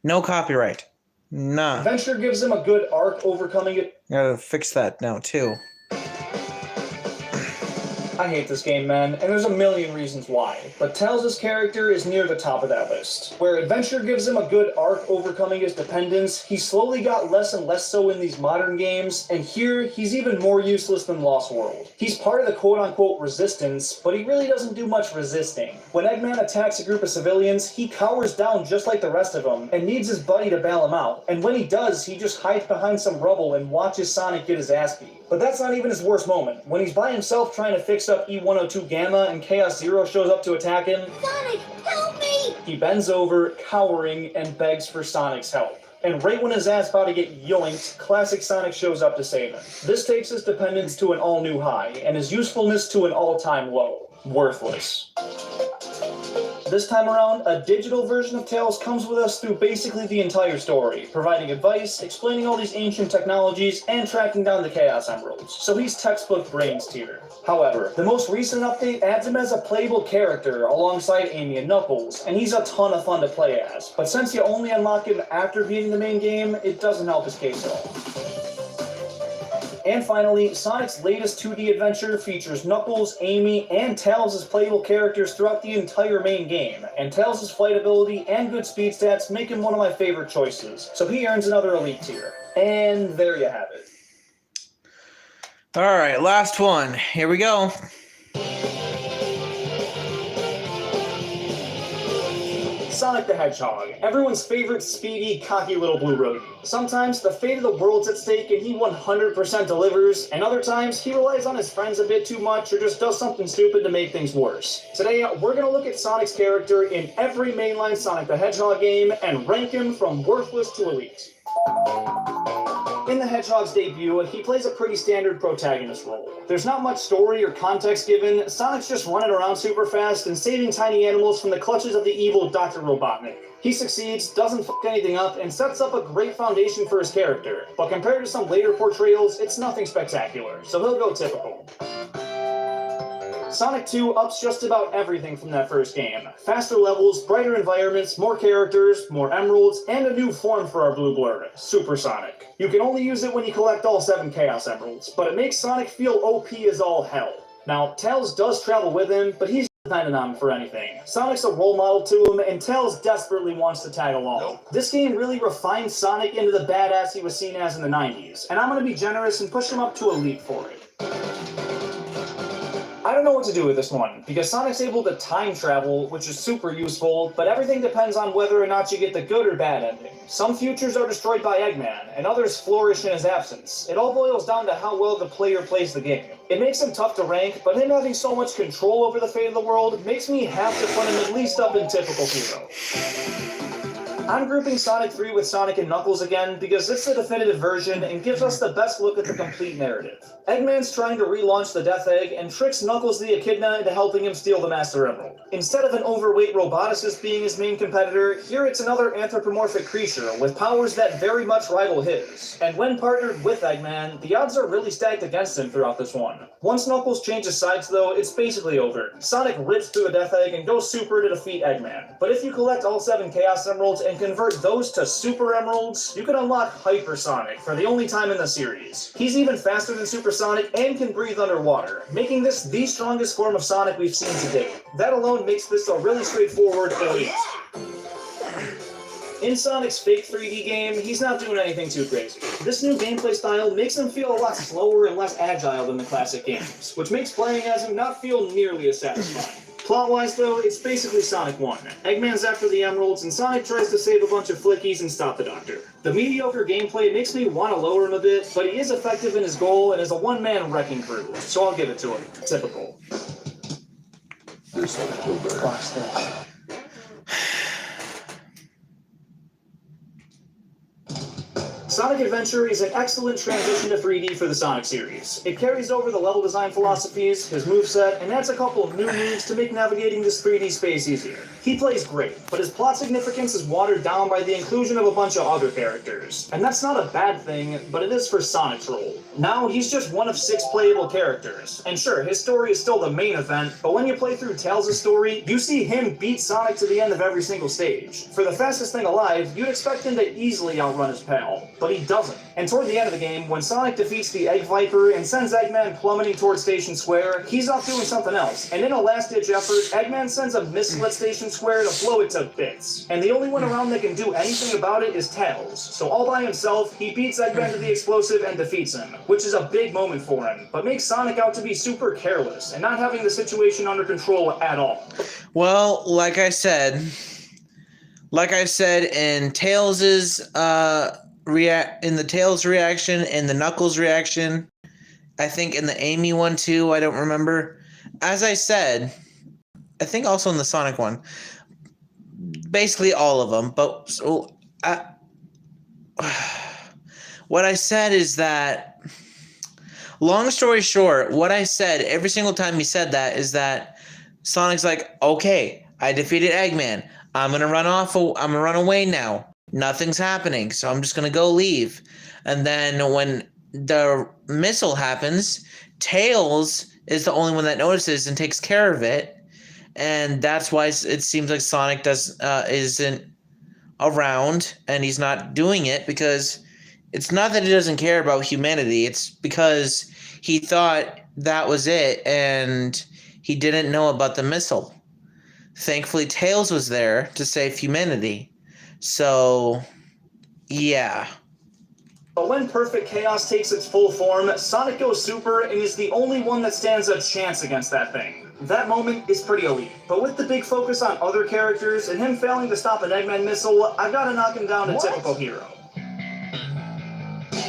No copyright. Nah. Adventure gives him a good arc overcoming it. Gotta fix that now too. I hate this game, man, and there's a million reasons why, but Tails' character is near the top of that list. Where Adventure gives him a good arc overcoming his dependence, he slowly got less and less so in these modern games, and here, he's even more useless than Lost World. He's part of the quote-unquote resistance, but he really doesn't do much resisting. When Eggman attacks a group of civilians, he cowers down just like the rest of them, and needs his buddy to bail him out, and when he does, he just hides behind some rubble and watches Sonic get his ass beat. But that's not even his worst moment. When he's by himself trying to fix up E-102 Gamma and Chaos Zero shows up to attack him, Sonic, help me! he bends over, cowering, and begs for Sonic's help. And right when his ass about to get yoinked, classic Sonic shows up to save him. This takes his dependence to an all-new high, and his usefulness to an all-time low. Worthless. This time around, a digital version of Tails comes with us through basically the entire story, providing advice, explaining all these ancient technologies, and tracking down the Chaos Emeralds. So he's textbook brains tier. However, the most recent update adds him as a playable character alongside Amy and Knuckles, and he's a ton of fun to play as. But since you only unlock him after beating the main game, it doesn't help his case at all. And finally, Sonic's latest 2D adventure features Knuckles, Amy, and Tails as playable characters throughout the entire main game, and Tails' flight ability and good speed stats make him one of my favorite choices, so he earns another elite tier. And there you have it. Alright, last one. Here we go. Sonic the Hedgehog, everyone's favorite speedy, cocky little blue rodent. Sometimes the fate of the world's at stake and he 100% delivers, and other times he relies on his friends a bit too much or just does something stupid to make things worse. Today, we're going to look at Sonic's character in every mainline Sonic the Hedgehog game and rank him from worthless to elite. In the Hedgehog's debut, he plays a pretty standard protagonist role. There's not much story or context given, Sonic's just running around super fast and saving tiny animals from the clutches of the evil Dr. Robotnik. He succeeds, doesn't f*** anything up, and sets up a great foundation for his character, but compared to some later portrayals, it's nothing spectacular, so he'll go typical. Sonic 2 ups just about everything from that first game. Faster levels, brighter environments, more characters, more emeralds, and a new form for our blue blur, Super Sonic. You can only use it when you collect all 7 Chaos Emeralds, but it makes Sonic feel OP as all hell. Now, Tails does travel with him, but he's not dependent on him for anything. Sonic's a role model to him, and Tails desperately wants to tag along. This game really refined Sonic into the badass he was seen as in the 90s, and I'm gonna be generous and push him up to elite for it. I don't know what to do with this one, because Sonic's able to time travel, which is super useful, but everything depends on whether or not you get the good or bad ending. Some futures are destroyed by Eggman, and others flourish in his absence. It all boils down to how well the player plays the game. It makes him tough to rank, but him having so much control over the fate of the world makes me have to put him at least up in typical hero. I'm grouping Sonic 3 with Sonic and Knuckles again because it's the definitive version and gives us the best look at the complete narrative. Eggman's trying to relaunch the Death Egg and tricks Knuckles the Echidna into helping him steal the Master Emerald. Instead of an overweight roboticist being his main competitor, here it's another anthropomorphic creature with powers that very much rival his. And when partnered with Eggman, the odds are really stacked against him throughout this one. Once Knuckles changes sides though, it's basically over. Sonic rips through the Death Egg and goes super to defeat Eggman. But if you collect all 7 Chaos Emeralds and convert those to Super Emeralds, you can unlock Hyper Sonic for the only time in the series. He's even faster than Super Sonic and can breathe underwater, making this the strongest form of Sonic we've seen to date. That alone makes this a really straightforward elite. In Sonic's fake 3D game, he's not doing anything too crazy. This new gameplay style makes him feel a lot slower and less agile than the classic games, which makes playing as him not feel nearly as satisfying. Plot-wise though, it's basically Sonic 1. Eggman's after the Emeralds, and Sonic tries to save a bunch of flickies and stop the Doctor. The mediocre gameplay makes me want to lower him a bit, but he is effective in his goal and is a one-man wrecking crew, so I'll give it to him. Typical. Watch this. Sonic Adventure is an excellent transition to 3D for the Sonic series. It carries over the level design philosophies, his moveset, and adds a couple of new moves to make navigating this 3D space easier. He plays great, but his plot significance is watered down by the inclusion of a bunch of other characters. And that's not a bad thing, but it is for Sonic's role. Now, he's just one of 6 playable characters. And sure, his story is still the main event, but when you play through Tails' story, you see him beat Sonic to the end of every single stage. For the fastest thing alive, you'd expect him to easily outrun his pal, but he doesn't. And toward the end of the game, when Sonic defeats the Egg Viper and sends Eggman plummeting towards Station Square, he's off doing something else. And in a last-ditch effort, Eggman sends a missile at Station Square to blow it to bits. And the only one around that can do anything about it is Tails. So all by himself, he beats Eggman to the explosive and defeats him, which is a big moment for him, but makes Sonic out to be super careless and not having the situation under control at all. Well, like I said in Tails's in the Tails reaction and the Knuckles reaction, I think in the Amy one too, I don't remember. As I said, I think also in the Sonic one, basically all of them. But so, what I said is that, long story short, what I said every single time he said that is that Sonic's like, okay, I defeated Eggman. I'm gonna run off. I'm gonna run away now. Nothing's happening, so I'm just gonna go leave. And then when the missile happens, Tails is the only one that notices and takes care of it, and that's why it seems like Sonic isn't around and he's not doing it, because it's not that he doesn't care about humanity. It's because he thought that was it and he didn't know about the missile. Thankfully, Tails was there to save humanity. So, yeah. But when Perfect Chaos takes its full form, Sonic goes super and is the only one that stands a chance against that thing. That moment is pretty elite. But with the big focus on other characters and him failing to stop an Eggman missile, I've got to knock him down a typical hero.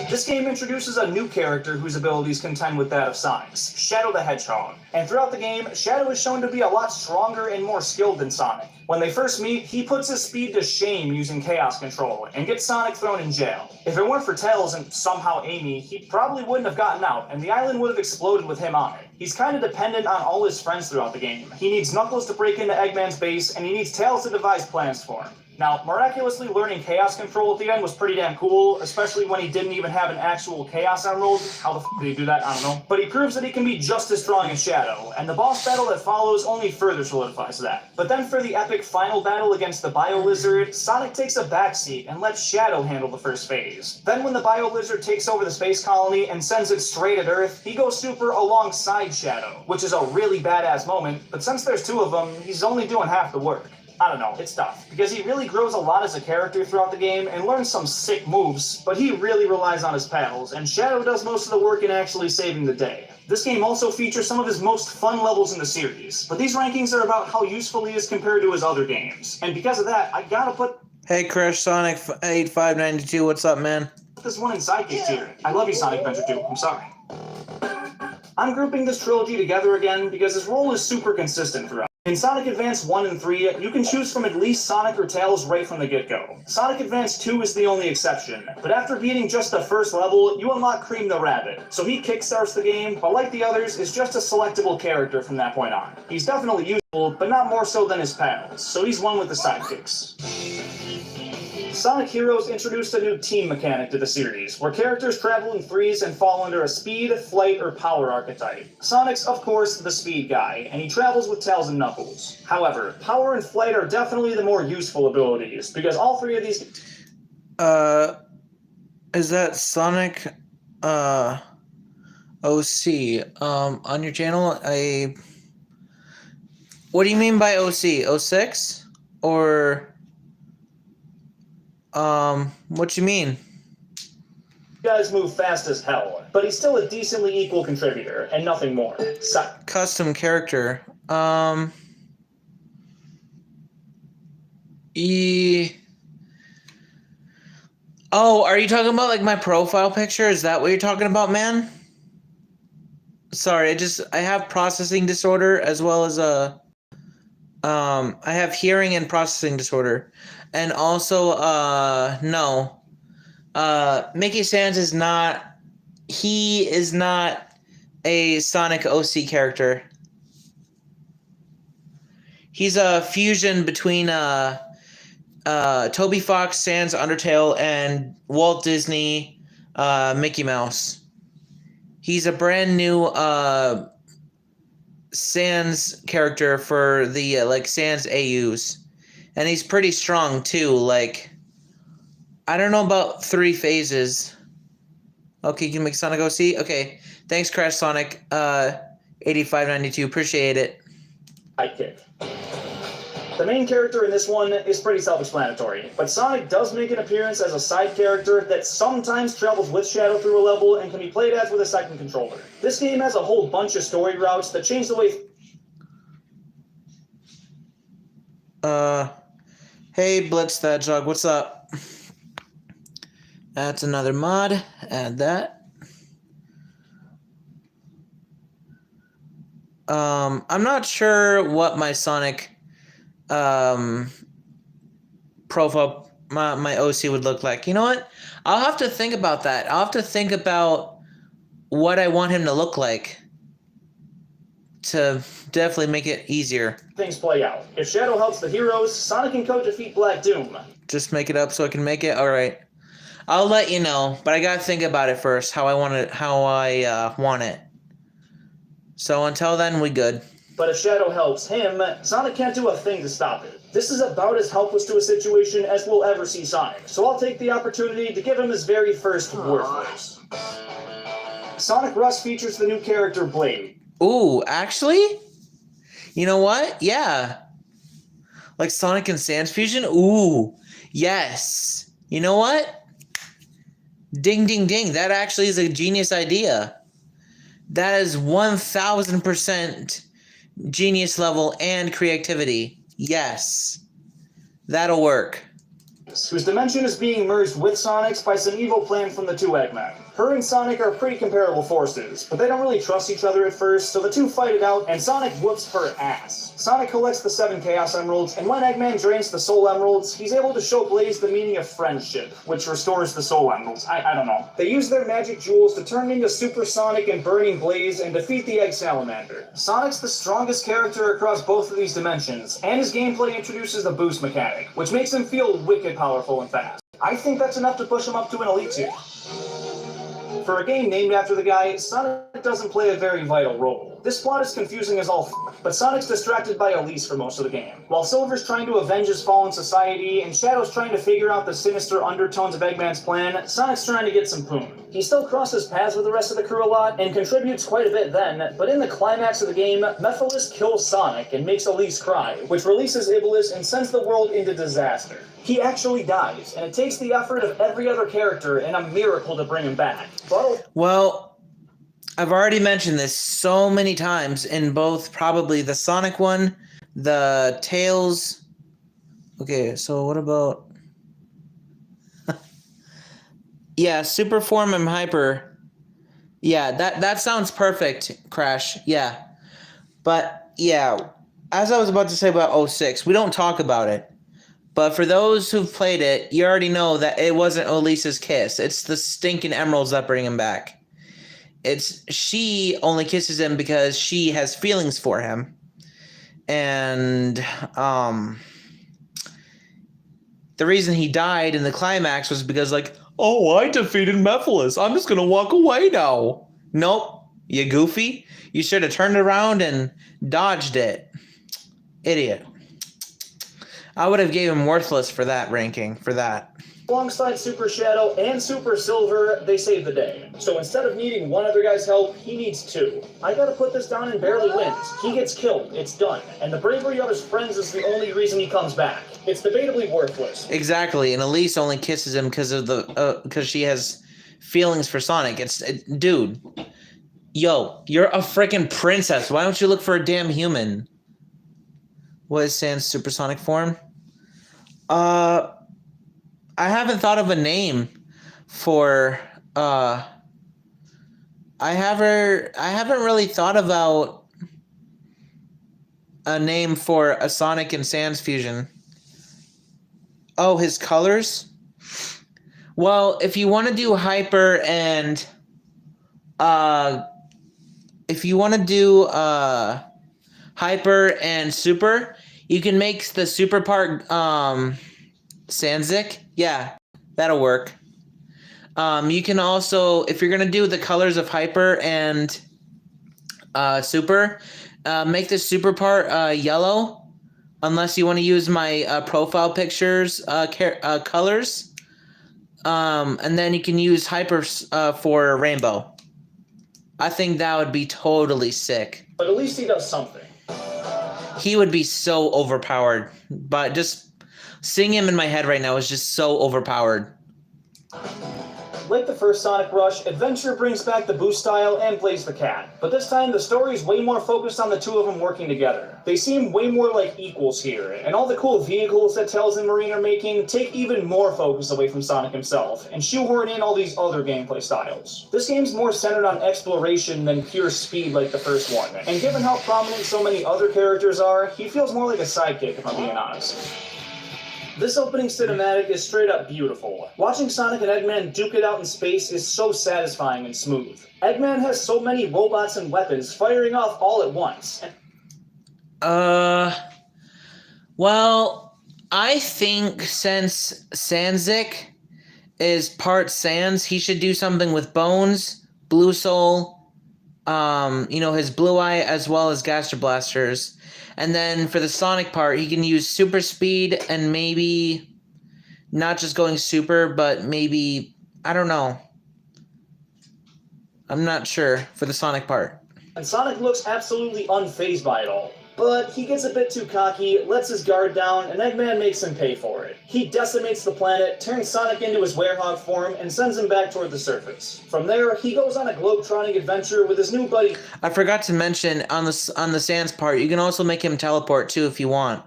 This game introduces a new character whose abilities contend with that of Sonic's, Shadow the Hedgehog. And throughout the game, Shadow is shown to be a lot stronger and more skilled than Sonic. When they first meet, he puts his speed to shame using Chaos Control, and gets Sonic thrown in jail. If it weren't for Tails and somehow Amy, he probably wouldn't have gotten out, and the island would have exploded with him on it. He's kind of dependent on all his friends throughout the game. He needs Knuckles to break into Eggman's base, and he needs Tails to devise plans for him. Now, miraculously learning Chaos Control at the end was pretty damn cool, especially when he didn't even have an actual Chaos Emerald. How the f*** did he do that? I don't know. But he proves that he can be just as strong as Shadow, and the boss battle that follows only further solidifies that. But then for the epic final battle against the Bio-Lizard, Sonic takes a backseat and lets Shadow handle the first phase. Then when the Bio-Lizard takes over the space colony and sends it straight at Earth, he goes super alongside Shadow, which is a really badass moment, but since there's 2 of them, he's only doing half the work. I don't know, it's tough, because he really grows a lot as a character throughout the game and learns some sick moves, but he really relies on his pals, and Shadow does most of the work in actually saving the day. This game also features some of his most fun levels in the series, but these rankings are about how useful he is compared to his other games, and because of that, I gotta put... Hey, Crash Sonic 8592, what's up, man? This one in Sidekick tier. I love you, Sonic Adventure 2, I'm sorry. I'm grouping this trilogy together again because his role is super consistent throughout. In Sonic Advance 1 and 3, you can choose from at least Sonic or Tails right from the get-go. Sonic Advance 2 is the only exception, but after beating just the first level, you unlock Cream the Rabbit. So he kickstarts the game, but like the others, is just a selectable character from that point on. He's definitely useful, but not more so than his pals, so he's one with the sidekicks. Sonic Heroes introduced a new team mechanic to the series, where characters travel in threes and fall under a speed, flight, or power archetype. Sonic's, of course, the speed guy, and he travels with Tails and Knuckles. However, power and flight are definitely the more useful abilities, because all 3 of these... Is that Sonic, OC, on your channel? What do you mean by OC? 06? Or... what you mean? guys move fast as hell, but he's still a decently equal contributor, and nothing more. Custom character. Oh, are you talking about like my profile picture? Is that what you're talking about, man? Sorry, I have processing disorder as well as I have hearing and processing disorder. And also, no. Mickey Sans is not. He is not a Sonic OC character. He's a fusion between Toby Fox, Sans, Undertale, and Walt Disney, Mickey Mouse. He's a brand new Sans character for the Sans AUs, and he's pretty strong too. Like, I don't know about 3 phases. Okay, you can make Sonic OC. Okay, thanks, Crash Sonic. 8592. Appreciate it. Sidekick. The main character in this one is pretty self-explanatory, but Sonic does make an appearance as a side character that sometimes travels with Shadow through a level and can be played as with a second controller. This game has a whole bunch of story routes that change the way... Hey, Blitz the Hedgehog, what's up? That's another mod. Add that. I'm not sure what my Sonic profile, my OC would look like. You know what? I'll have to think about that. I'll have to think about what I want him to look like to definitely make it easier. Things play out. If Shadow helps the heroes, Sonic and Co defeat Black Doom. Just make it up so I can make it? Alright. I'll let you know, but I gotta think about it first, how I want it. So until then, we good. But if Shadow helps him, Sonic can't do a thing to stop it. This is about as helpless to a situation as we'll ever see Sonic, so I'll take the opportunity to give him his very first worthless. Sonic Rush features the new character Blade. Ooh, actually? You know what? Yeah. Like Sonic and Sans Fusion? Ooh, yes. You know what? Ding, ding, ding. That actually is a genius idea. That is 1000% genius level and creativity. Yes. That'll work. Whose dimension is being merged with Sonic's by some evil plan from the two Eggmen. Her and Sonic are pretty comparable forces, but they don't really trust each other at first, so the two fight it out, and Sonic whoops her ass. Sonic collects the 7 Chaos Emeralds, and when Eggman drains the Soul Emeralds, he's able to show Blaze the meaning of friendship, which restores the Soul Emeralds. I don't know. They use their magic jewels to turn into Super Sonic and Burning Blaze and defeat the Egg Salamander. Sonic's the strongest character across both of these dimensions, and his gameplay introduces the boost mechanic, which makes him feel wicked powerful and fast. I think that's enough to push him up to an Elite tier. For a game named after the guy, Sonic doesn't play a very vital role. This plot is confusing as all but Sonic's distracted by Elise for most of the game. While Silver's trying to avenge his fallen society, and Shadow's trying to figure out the sinister undertones of Eggman's plan, Sonic's trying to get some poon. He still crosses paths with the rest of the crew a lot, and contributes quite a bit then, but in the climax of the game, Mephiles kills Sonic and makes Elise cry, which releases Iblis and sends the world into disaster. He actually dies, and it takes the effort of every other character and a miracle to bring him back. Well, I've already mentioned this so many times in both probably the Sonic one, the Tails. Okay, so what about... yeah, Super Form and Hyper. Yeah, that sounds perfect, Crash. Yeah. But, yeah, as I was about to say about 06, we don't talk about it. But for those who've played it, you already know that it wasn't Elise's kiss. It's the stinking emeralds that bring him back. She only kisses him because she has feelings for him. And the reason he died in the climax was because, like, oh, I defeated Mephiles. I'm just going to walk away now. Nope, you goofy. You should have turned around and dodged it. Idiot. I would have gave him worthless for that ranking, for that. Alongside Super Shadow and Super Silver, they save the day. So instead of needing one other guy's help, he needs 2. I gotta put this down and barely wins. He gets killed, it's done. And the bravery of his friends is the only reason he comes back. It's debatably worthless. Exactly, and Elise only kisses him because she has feelings for Sonic. Dude, yo, you're a freaking princess. Why don't you look for a damn human? What is Sans supersonic form? I haven't thought of a name for I haven't really thought about a name for a Sonic and Sans fusion. Oh, his colors? Well, if you want to do hyper and hyper and super, you can make the super part Sanzik. Yeah, that'll work. You can also, if you're gonna do the colors of hyper and super, make the super part yellow. Unless you want to use my profile pictures colors, and then you can use hyper for rainbow. I think that would be totally sick. But at least he does something. He would be so overpowered, but just seeing him in my head right now is just so overpowered. Like the first Sonic Rush, Adventure brings back the boost style and Blaze the Cat, but this time the story is way more focused on the two of them working together. They seem way more like equals here, and all the cool vehicles that Tails and Marine are making take even more focus away from Sonic himself, and shoehorn in all these other gameplay styles. This game's more centered on exploration than pure speed like the first one, and given how prominent so many other characters are, he feels more like a sidekick if I'm being honest. This opening cinematic is straight up beautiful. Watching Sonic and Eggman duke it out in space is so satisfying and smooth. Eggman has so many robots and weapons firing off all at once. Well, I think since Sanzik is part Sans, he should do something with Bones, Blue Soul, his Blue Eye, as well as Gaster Blasters. And then for the Sonic part, he can use Super Speed and maybe not just going super, but maybe, I don't know. I'm not sure for the Sonic part. And Sonic looks absolutely unfazed by it all. But he gets a bit too cocky, lets his guard down, and Eggman makes him pay for it. He decimates the planet, turns Sonic into his Hedgehog form, and sends him back toward the surface. From there, he goes on a globe-trotting adventure with his new buddy... I forgot to mention, on the Sans part, you can also make him teleport too if you want.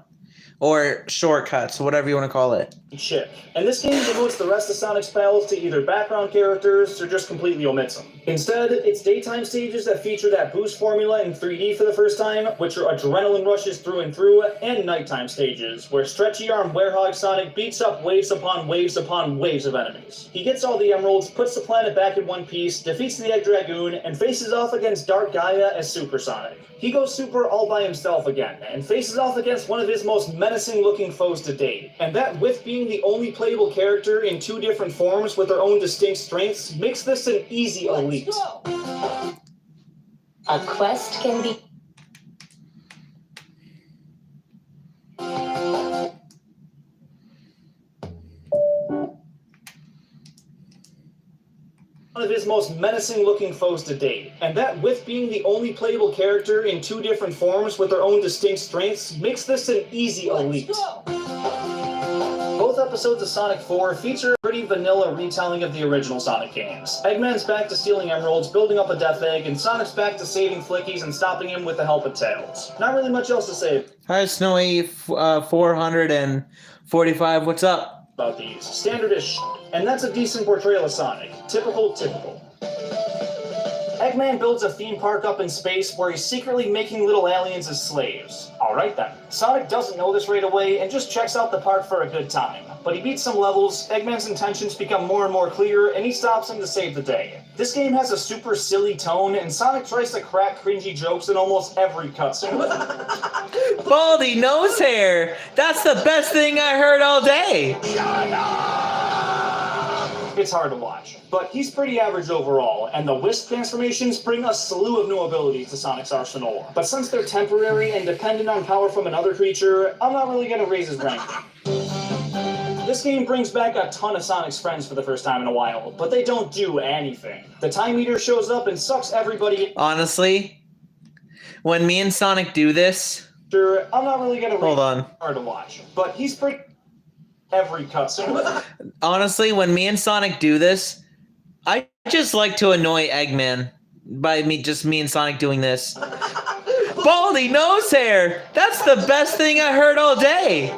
Or shortcuts, whatever you want to call it. Chip. And this game devotes the rest of Sonic's pals to either background characters or just completely omits them. Instead, it's daytime stages that feature that boost formula in 3D for the first time, which are adrenaline rushes through and through, and nighttime stages, where stretchy arm Hedgehog Sonic beats up waves upon waves upon waves of enemies. He gets all the emeralds, puts the planet back in one piece, defeats the Egg Dragoon, and faces off against Dark Gaia as Super Sonic. He goes super all by himself again, and faces off against one of his most menacing-looking foes to date. And that, with being the only playable character in two different forms with their own distinct strengths, makes this an easy elite. A quest can be... One of his most menacing-looking foes to date. And that, with being the only playable character in two different forms with their own distinct strengths, makes this an easy elite. Both episodes of Sonic 4 feature a pretty vanilla retelling of the original Sonic games. Eggman's back to stealing emeralds, building up a Death Egg, and Sonic's back to saving Flickies and stopping him with the help of Tails. Not really much else to say Hi, Snowy 445, what's up? about these. Standard as shit. And that's a decent portrayal of Sonic. Typical. Eggman builds a theme park up in space where he's secretly making little aliens as slaves. Alright then. Sonic doesn't know this right away and just checks out the park for a good time. But he beats some levels, Eggman's intentions become more and more clear, and he stops him to save the day. This game has a super silly tone, and Sonic tries to crack cringy jokes in almost every cutscene. Baldy nose hair! That's the best thing I heard all day! It's hard to watch, but he's pretty average overall, and the Wisp transformations bring a slew of new abilities to Sonic's arsenal. But since they're temporary and dependent on power from another creature, I'm not really gonna raise his rank. This game brings back a ton of Sonic's friends for the first time in a while, but they don't do anything. The Time Eater shows up and sucks everybody. Honestly, when me and Sonic do this... Sure, I'm not really gonna Hold on. hard to watch, but he's pretty... every cutscene. Honestly, when me and Sonic do this, I just like to annoy Eggman by me and Sonic doing this. Baldy nose hair! That's the best thing I heard all day!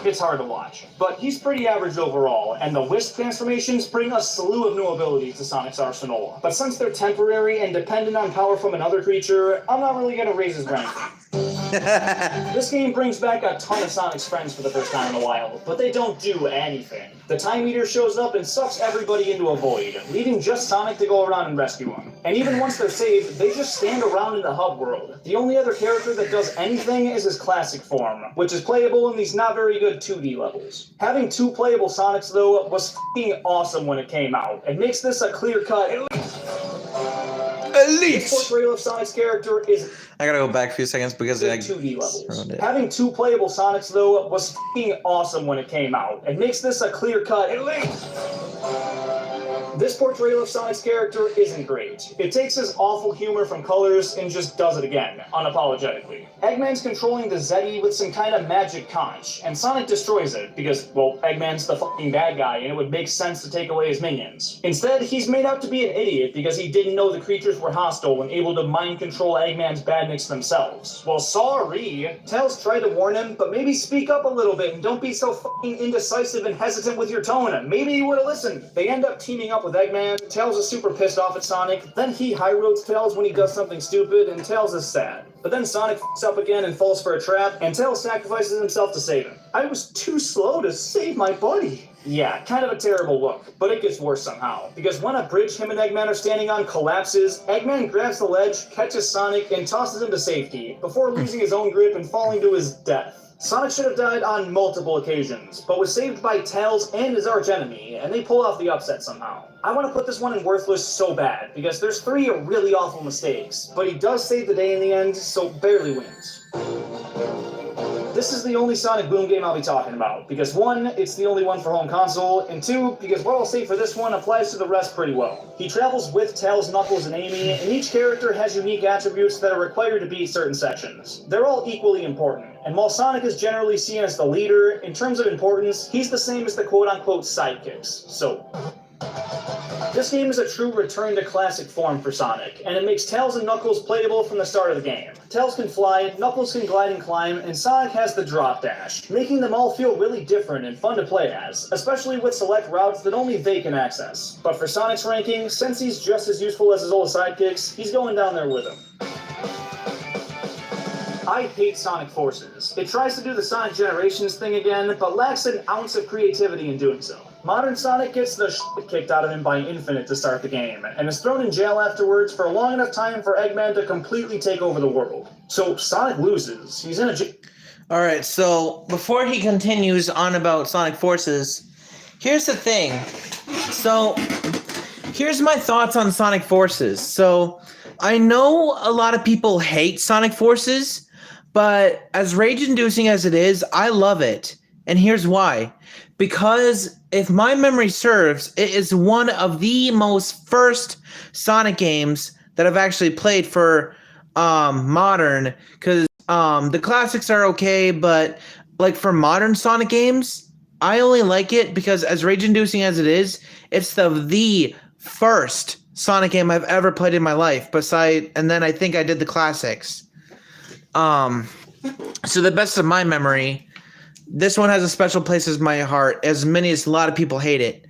It's hard to watch, but he's pretty average overall, and the Wisp transformations bring a slew of new abilities to Sonic's arsenal. But since they're temporary and dependent on power from another creature, I'm not really gonna raise his rank. This game brings back a ton of Sonic's friends for the first time in a while, but they don't do anything. The Time Eater shows up and sucks everybody into a void, leaving just Sonic to go around and rescue them. And even once they're saved, they just stand around in the hub world. The only other character that does anything is his classic form, which is playable in these not very good 2D levels. Having 2 playable Sonics, though, was f***ing awesome when it came out. It makes this a clear-cut Elite! This portrayal of Sonic's character is I gotta go back a few seconds because I 2D levels. ruined it. Having 2 playable Sonics, though, was f***ing awesome when it came out. It makes this a clear-cut elite. This portrayal of Sonic's character isn't great. It takes his awful humor from Colors and just does it again, unapologetically. Eggman's controlling the Zeddy with some kind of magic conch, and Sonic destroys it because, well, Eggman's the fucking bad guy and it would make sense to take away his minions. Instead, he's made out to be an idiot because he didn't know the creatures were hostile and able to mind control Eggman's badniks themselves. Well, sorry. Tails tried to warn him, but maybe speak up a little bit and don't be so fucking indecisive and hesitant with your tone. Maybe he would've listened. They end up teaming up with Eggman. Tails is super pissed off at Sonic. Then he high roads Tails when he does something stupid, and Tails is sad. But then Sonic f***s up again and falls for a trap, and Tails sacrifices himself to save him. I was too slow to save my buddy. Yeah, kind of a terrible look, but it gets worse somehow. Because when a bridge him and Eggman are standing on collapses, Eggman grabs the ledge, catches Sonic, and tosses him to safety, before losing his own grip and falling to his death. Sonic should have died on multiple occasions, but was saved by Tails and his archenemy, and they pull off the upset somehow. I want to put this one in Worthless so bad, because there's 3 really awful mistakes, but he does save the day in the end, so barely wins. This is the only Sonic Boom game I'll be talking about, because 1, it's the only one for home console, and 2, because what I'll say for this one applies to the rest pretty well. He travels with Tails, Knuckles, and Amy, and each character has unique attributes that are required to beat certain sections. They're all equally important, and while Sonic is generally seen as the leader, in terms of importance, he's the same as the quote-unquote sidekicks, so... This game is a true return to classic form for Sonic, and it makes Tails and Knuckles playable from the start of the game. Tails can fly, Knuckles can glide and climb, and Sonic has the drop dash, making them all feel really different and fun to play as, especially with select routes that only they can access. But for Sonic's ranking, since he's just as useful as his old sidekicks, he's going down there with him. I hate Sonic Forces. It tries to do the Sonic Generations thing again, but lacks an ounce of creativity in doing so. Modern Sonic gets the shit kicked out of him by Infinite to start the game, and is thrown in jail afterwards for a long enough time for Eggman to completely take over the world. So Sonic loses. He's in a jail. Alright, so before he continues on about Sonic Forces, here's the thing. So, here's my thoughts on Sonic Forces. So, I know a lot of people hate Sonic Forces, but as rage-inducing as it is, I love it. And here's why. Because if my memory serves, it is one of the most first Sonic games that I've actually played for modern. Because the classics are okay, but like for modern Sonic games, I only like it because as rage-inducing as it is, it's the first Sonic game I've ever played in my life. And then I think I did the classics. So the best of my memory, this one has a special place in my heart, as a lot of people hate it.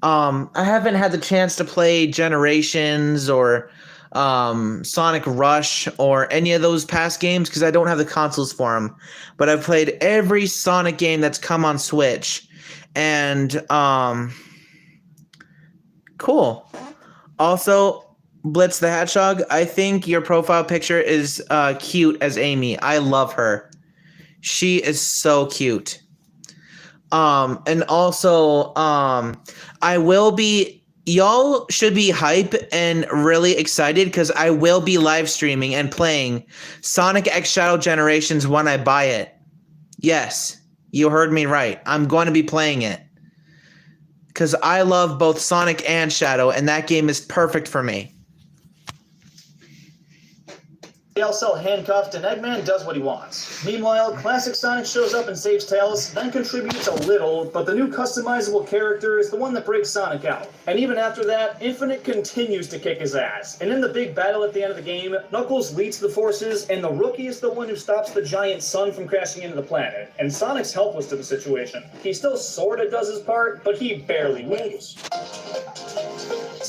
I haven't had the chance to play Generations or Sonic Rush or any of those past games because I don't have the consoles for them. But I've played every Sonic game that's come on Switch. And, cool. Also, Blitz the Hedgehog, I think your profile picture is cute as Amy. I love her. She is so cute. And also, y'all should be hype and really excited because I will be live streaming and playing Sonic X Shadow Generations when I buy it. Yes, you heard me right. I'm going to be playing it. Because I love both Sonic and Shadow, and that game is perfect for me. Tails sell handcuffed, and Eggman does what he wants. Meanwhile, classic Sonic shows up and saves Tails, then contributes a little, but the new customizable character is the one that breaks Sonic out. And even after that, Infinite continues to kick his ass. And in the big battle at the end of the game, Knuckles leads the forces, and the rookie is the one who stops the giant sun from crashing into the planet. And Sonic's helpless to the situation. He still sorta does his part, but he barely wins.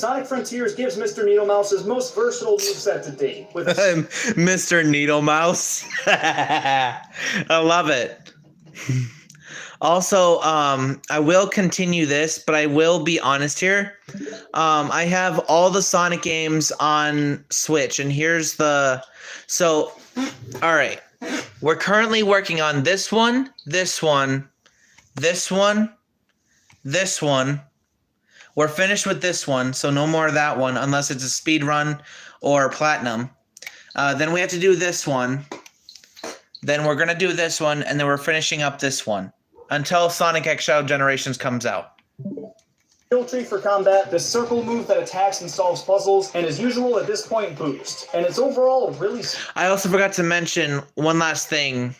Sonic Frontiers gives Mr. Needlemouse his most versatile moveset to date, with Mr. Needle Mouse. I love it. Also, I will continue this, but I will be honest here. I have all the Sonic games on Switch, and here's the... So, all right. We're currently working on this one, this one, this one, this one. We're finished with this one, so no more of that one, unless it's a speed run or platinum. Then we have to do this one. Then we're going to do this one, and then we're finishing up this one until Sonic X Shadow Generations comes out. skill tree for combat, this circle move that attacks and solves puzzles, and as usual at this point boost. And it's overall really... I also forgot to mention one last thing.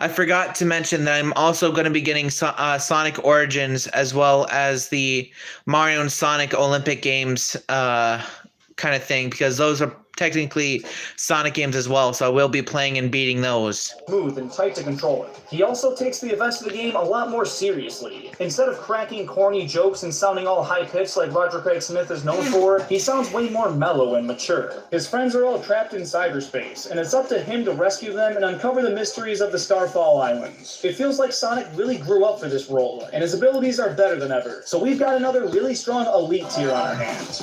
I forgot to mention that I'm also going to be getting Sonic Origins as well as the Mario and Sonic Olympic Games kind of thing, because those are technically Sonic games as well, so I will be playing and beating those. Smooth and tight to control it. He also takes the events of the game a lot more seriously. Instead of cracking corny jokes and sounding all high-pitched like Roger Craig Smith is known for, he sounds way more mellow and mature. His friends are all trapped in cyberspace, and it's up to him to rescue them and uncover the mysteries of the Starfall Islands. It feels like Sonic really grew up for this role, and his abilities are better than ever, so we've got another really strong elite tier on our hands.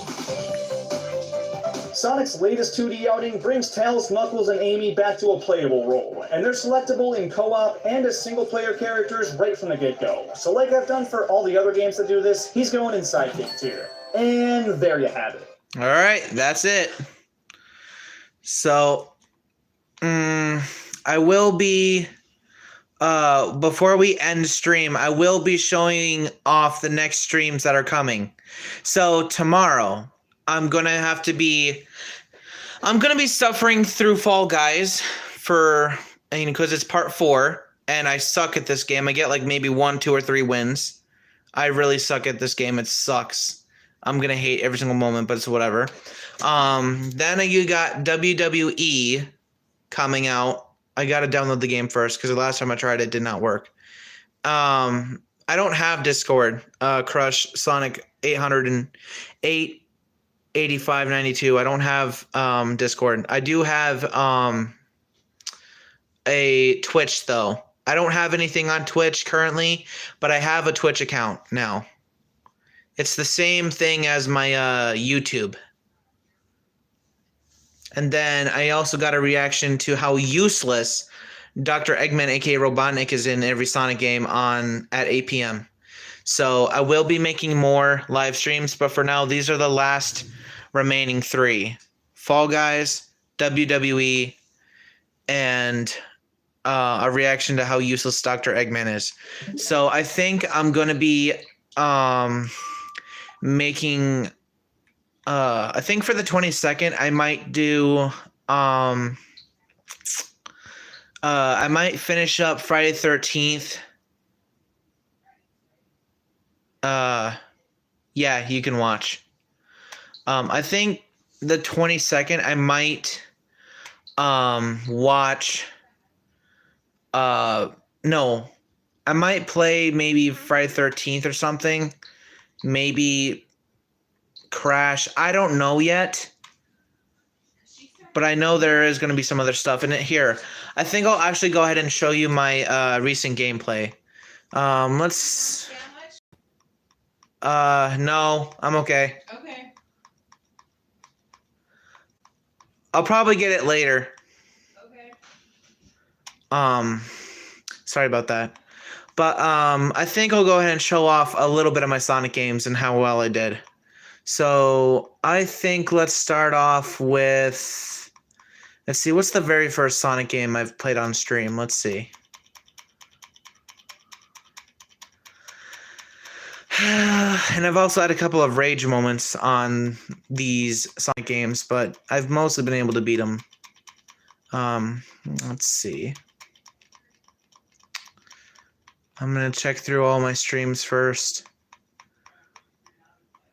Sonic's latest 2D outing brings Tails, Knuckles, and Amy back to a playable role, and they're selectable in co-op and as single-player characters right from the get-go. So like I've done for all the other games that do this, he's going in sidekick tier. And there you have it. Alright, that's it. So, I will be... before we end stream, I will be showing off the next streams that are coming. So tomorrow, I'm gonna be suffering through Fall Guys because it's part 4, and I suck at this game. I get like maybe 1, 2, or 3 wins. I really suck at this game. It sucks. I'm gonna hate every single moment, but it's whatever. Then you got WWE coming out. I gotta download the game first because the last time I tried it did not work. I don't have Discord. Crush Sonic 808. 8592. I don't have Discord. I do have a Twitch though. I don't have anything on Twitch currently, but I have a Twitch account now. It's the same thing as my YouTube. And then I also got a reaction to how useless Dr. Eggman aka Robotnik is in every Sonic game at 8 p.m. So I will be making more live streams, but for now these are the last remaining 3. Fall Guys, WWE, and a reaction to how useless Dr. Eggman is. So I think I'm going to be making... I think for the 22nd, I might do... I might finish up Friday 13th. Yeah, you can watch. I think the 22nd I might watch no. I might play maybe Friday 13th or something. Maybe Crash. I don't know yet. But I know there is going to be some other stuff in it here. I think I'll actually go ahead and show you my recent gameplay. Let's no, I'm okay. Okay. I'll probably get it later. Okay. Sorry about that. But I think I'll go ahead and show off a little bit of my Sonic games and how well I did. So I think let's start off with, let's see, what's the very first Sonic game I've played on stream? Let's see. And I've also had a couple of rage moments on these Sonic games, but I've mostly been able to beat them. Let's see. I'm going to check through all my streams first.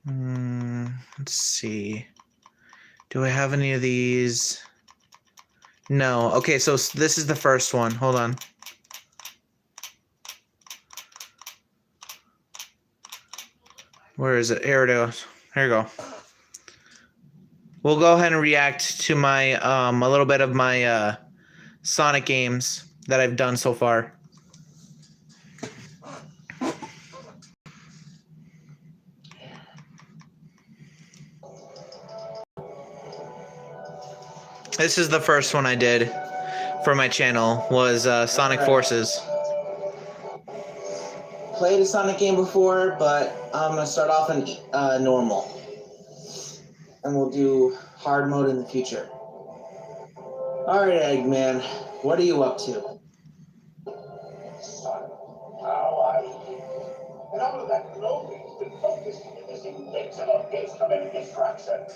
Let's see. Do I have any of these? No. Okay, so this is the first one. Hold on. Where is it? Here it is. Here you go. we'll go ahead and react to my a little bit of my Sonic games that I've done so far. This is the first one I did for my channel, was Sonic Forces. Played a Sonic game before, but I'm gonna start off in normal, and we'll do hard mode in the future. All right, Eggman, what are you up to? And all of that clothing's been focused in this invincible instrument distraction.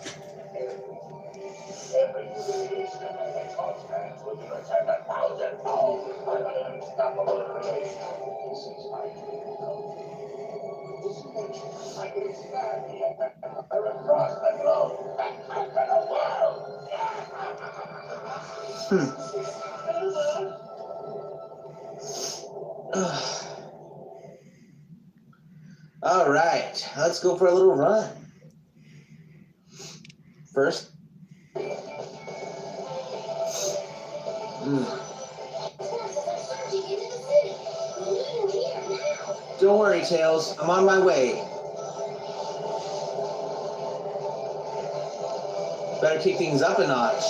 Every humiliation in the Hedgehog's hands will be returned 1,000-fold by my unstoppable creation. This is my kingdom. This is I can expand the empire across the globe and conquer the world. All right, let's go for a little run. First, don't worry, Tails. I'm on my way. Better kick things up a notch.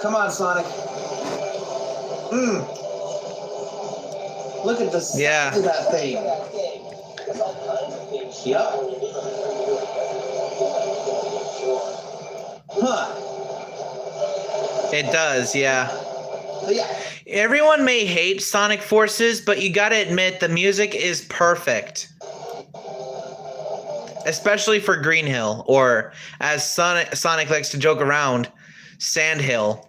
Come on, Sonic. Look at the size of that thing. Yep. Huh. It does, yeah. Yeah. Everyone may hate Sonic Forces, but you gotta admit the music is perfect. Especially for Green Hill, or as Sonic likes to joke around, Sand Hill.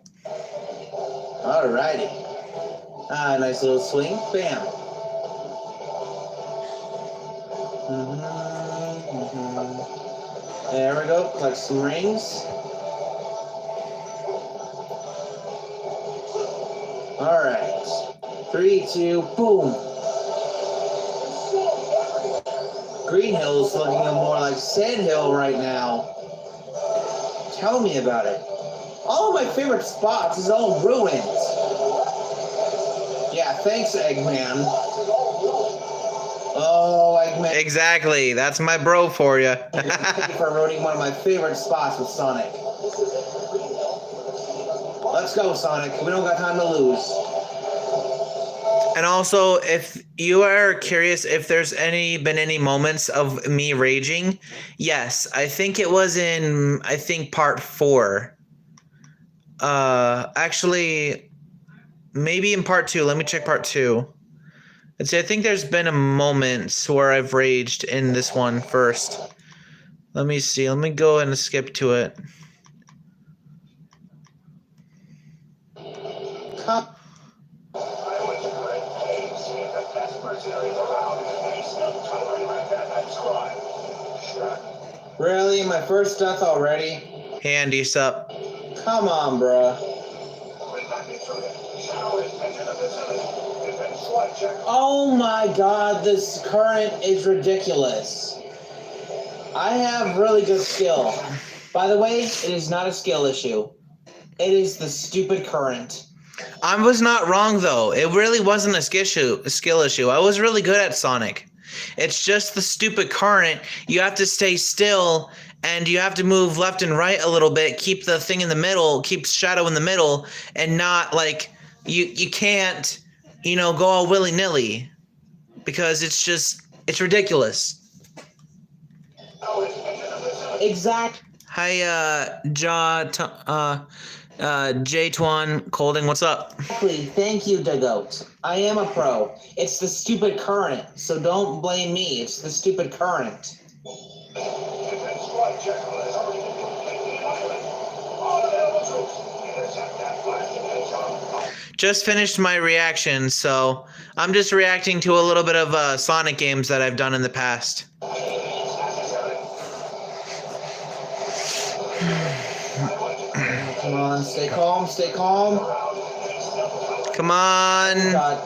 Alrighty. Nice little swing. Bam. There we go. Collect some rings. Alright. 3, 2, boom. Green Hill's looking more like Sand Hill right now. Tell me about it. All of my favorite spots is all ruined. Yeah, thanks, Eggman. Oh, Eggman. Exactly, that's my bro for you. Thank you for ruining one of my favorite spots with Sonic. Let's go, Sonic. We don't got time to lose. And also, if you are curious if there's been any moments of me raging, yes, I think it was in part 4. Actually, maybe in part 2. Let me check part 2. Let's see, I think there's been a moment where I've raged in this one first. Let me see. Let me go and skip to it. Really? My first death already? Hey, Andy, sup? Come on, bruh. Oh my god, this current is ridiculous. I have really good skill. By the way, it is not a skill issue. It is the stupid current. I was not wrong, though. It really wasn't a skill issue. I was really good at Sonic. It's just the stupid current. You have to stay still, and you have to move left and right a little bit, keep the thing in the middle, keep Shadow in the middle, and not, like, you can't, go all willy-nilly. Because it's ridiculous. Exact. Hi, J-Twan Colding, what's up? Exactly. Thank you, Dagoat. I am a pro. It's the stupid current, so don't blame me. It's the stupid current. Just finished my reaction, so I'm just reacting to a little bit of Sonic games that I've done in the past. Come on, stay calm, stay calm. Come on. God.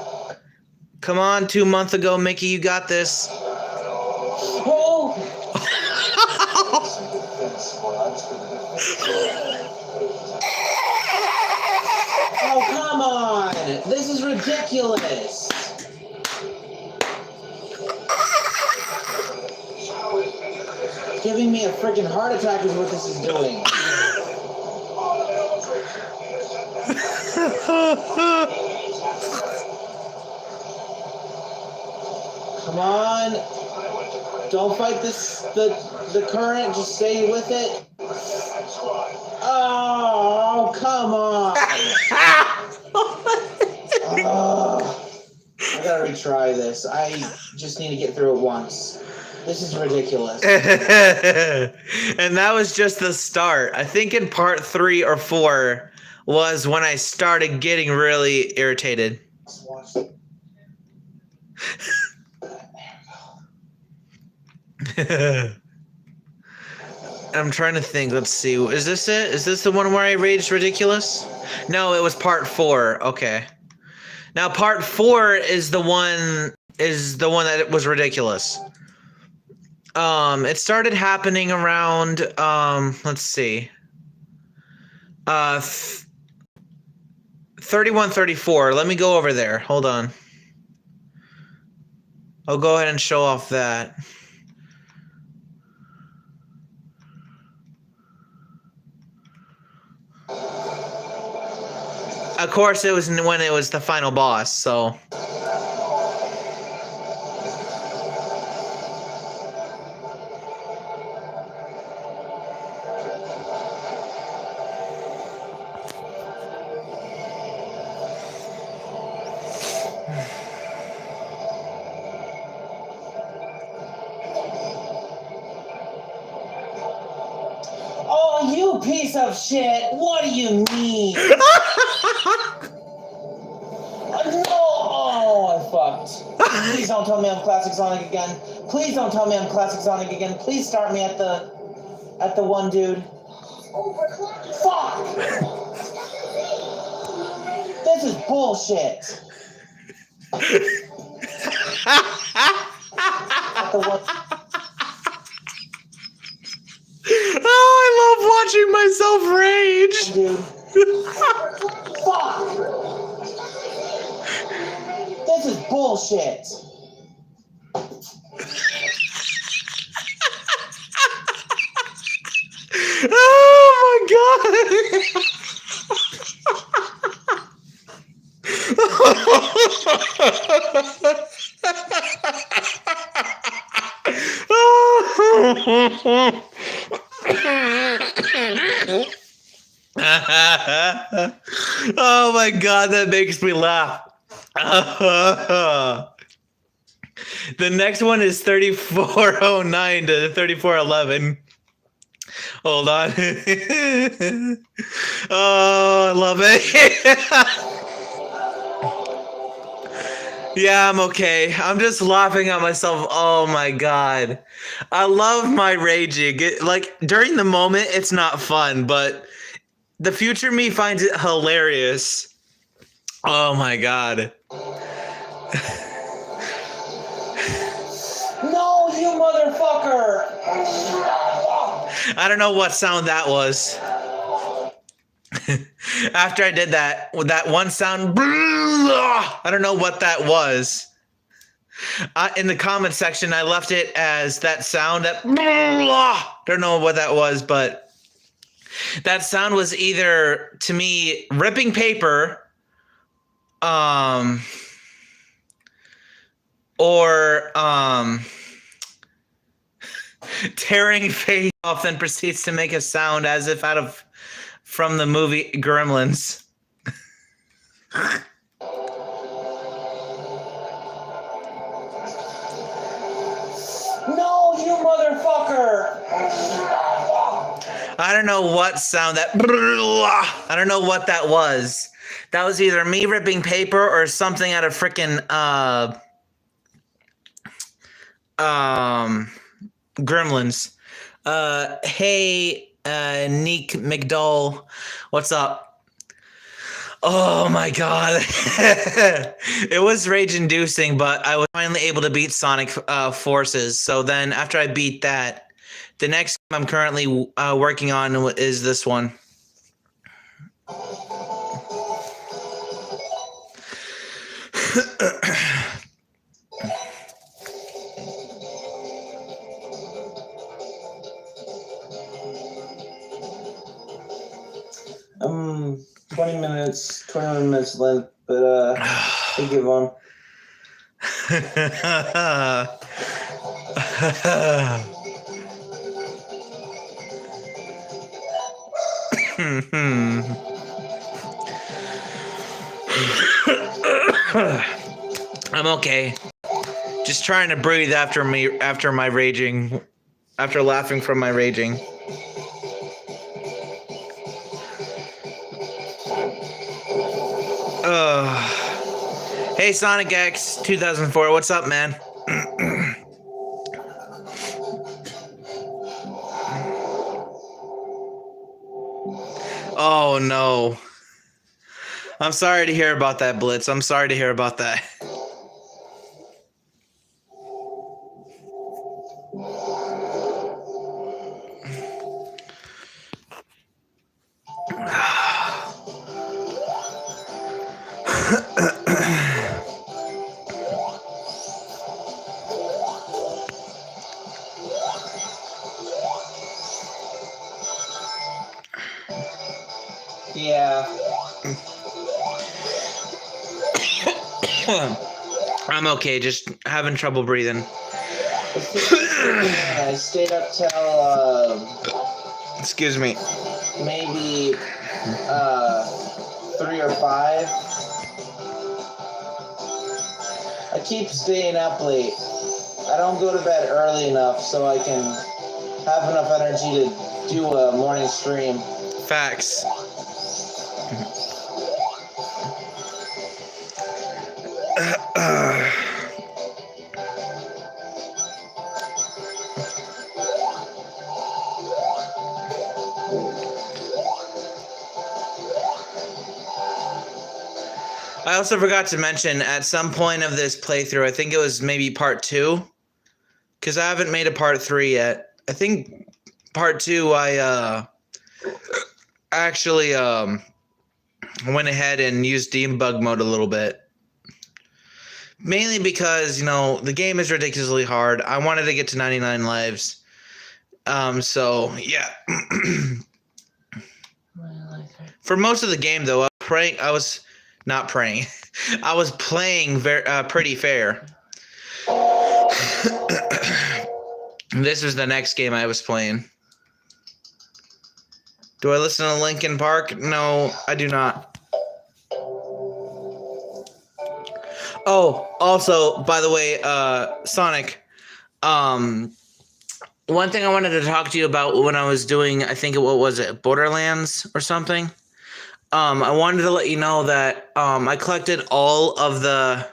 Come on, 2 months ago, Mickey, you got this. Oh! Oh, come on! This is ridiculous! Giving me a freaking heart attack is what this is doing. Come on. Don't fight the current, just stay with it. Oh, come on. I gotta retry this. I just need to get through it once. This is ridiculous. And that was just the start. I think in part 3 or 4 was when I started getting really irritated. I'm trying to think. Let's see. Is this it? Is this the one where I raged ridiculous? No, it was part 4. Okay. Now part 4 is the one that was ridiculous. It started happening around let's see. 31, 34. Let me go over there. Hold on. I'll go ahead and show off that. Of course, it was when it was the final boss, so. Oh, you piece of shit! What do you mean? No! Oh, I fucked. Please don't tell me I'm Classic Sonic again. Please don't tell me I'm Classic Sonic again. Please start me at the one dude. Fuck! This is bullshit. At the one. Oh, I love watching myself rage. Dude. Fuck! This is bullshit. Oh my god. Oh my god, that makes me laugh. The next one is 3409 to 3411. Hold on. Oh, I love it. Yeah, I'm okay. I'm just laughing at myself. Oh my god. I love my raging. Like, during the moment, it's not fun, but the future me finds it hilarious. Oh my god. No, you motherfucker! I don't know what sound that was. After I did that, with that one sound, I don't know what that was. In the comment section, I left it as that sound. That don't know what that was, but that sound was either, to me, ripping paper, or tearing face off, then proceeds to make a sound as if out of from the movie Gremlins. No, you motherfucker! I don't know what sound that. I don't know what that was. That was either me ripping paper or something out of freaking Gremlins. Hey, Neek McDowell, what's up? Oh my god. It was rage-inducing, but I was finally able to beat Sonic Forces. So then after I beat that, the next game I'm currently working on is this one. Um, 21 minutes left, but I give on. I'm okay. Just trying to breathe after my raging, after laughing from my raging. Hey Sonic X 2004, what's up, man? Oh no. I'm sorry to hear about that, Blitz. I'm sorry to hear about that. Yeah. I'm okay, just having trouble breathing. I stayed up till Excuse me. maybe 3 or 5. I keep staying up late. I don't go to bed early enough so I can have enough energy to do a morning stream. Facts. I also forgot to mention at some point of this playthrough, I think it was maybe part 2, because I haven't made a part 3 yet. I think part 2 I actually went ahead and used debug mode a little bit. Mainly because, you know, the game is ridiculously hard. I wanted to get to 99 lives. So yeah. For most of the game though, I was not praying. I was playing pretty fair. This was the next game I was playing. Do I listen to Linkin Park? No, I do not. Oh, also, by the way, Sonic, one thing I wanted to talk to you about when I was doing, I think what was it, Borderlands or something? I wanted to let you know that I collected all of the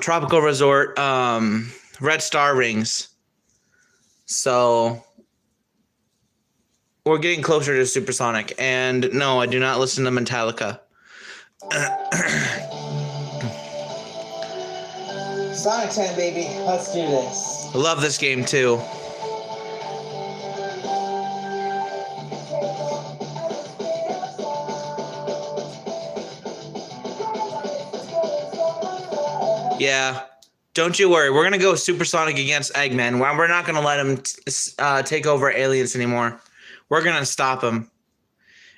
Tropical Resort Red Star rings. So we're getting closer to Supersonic. And no, I do not listen to Metallica. Sonic time, baby. Let's do this. I love this game too. Yeah, don't you worry. We're gonna go Supersonic against Eggman. We're not gonna let him take over aliens anymore. We're gonna stop him.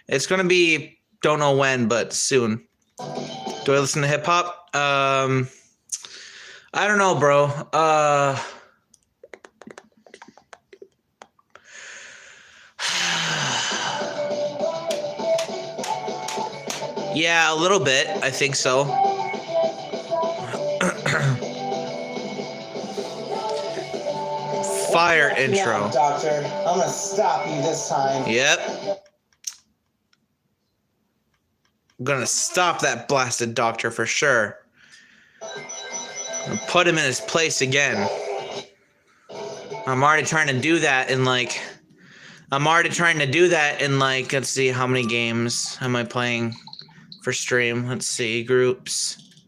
It's gonna be don't know when, but soon. Do I listen to hip hop? I don't know, bro. Yeah, a little bit. I think so. Fire intro. Yeah, Doctor. I'm gonna stop you this time. Yep. I'm gonna stop that blasted doctor for sure. And put him in his place again. I'm already trying to do that in like, let's see, how many games am I playing? for stream. Let's see, groups.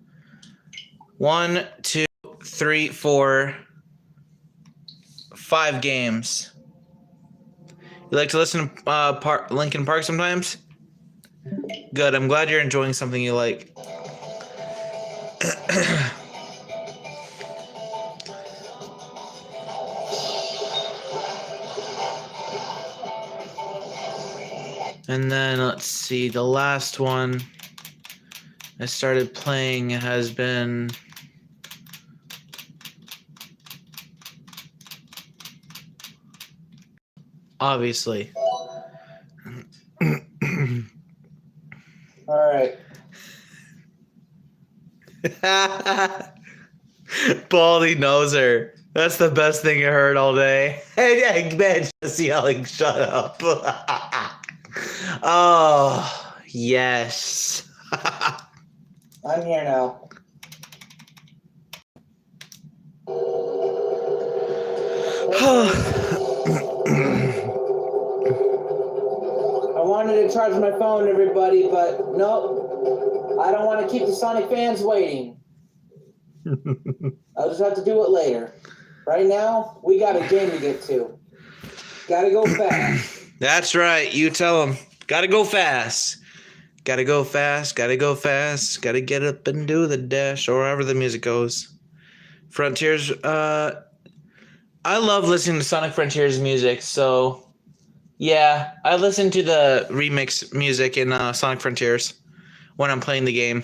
1, 2, 3, 4, 5 games. You like to listen to Linkin Park sometimes? Good. I'm glad you're enjoying something you like. And then let's see, the last one I started playing has been obviously. All right. Baldy Noser. That's the best thing I heard all day. Hey, man, just yelling, shut up. Oh, yes. I'm here now. I wanted to charge my phone, everybody, but nope. I don't want to keep the Sonic fans waiting. I'll just have to do it later. Right now, we got a game to get to. Gotta go fast. That's right. You tell them. Gotta go fast. Gotta go fast. Gotta go fast. Gotta get up and do the dash, or however the music goes. Frontiers. I love listening to Sonic Frontiers music, so yeah, I listen to the remix music in Sonic Frontiers when I'm playing the game.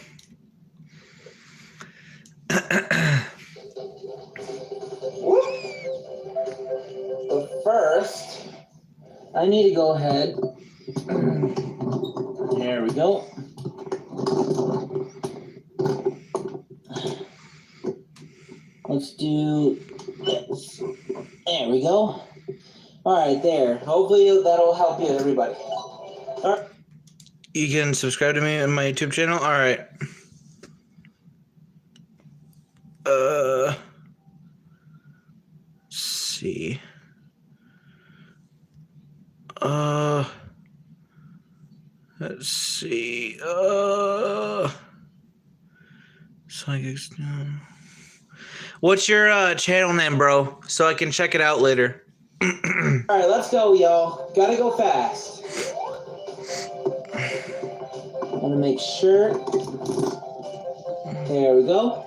But first, I need to go ahead. There we go. Let's do this. There we go. All right, there. Hopefully that'll help you, everybody. All right. You can subscribe to me on my YouTube channel. All right. Let's see. Let's see. Sonic. What's your channel name, bro? So I can check it out later. All right, let's go, y'all. Gotta go fast. I'm gonna make sure. There we go.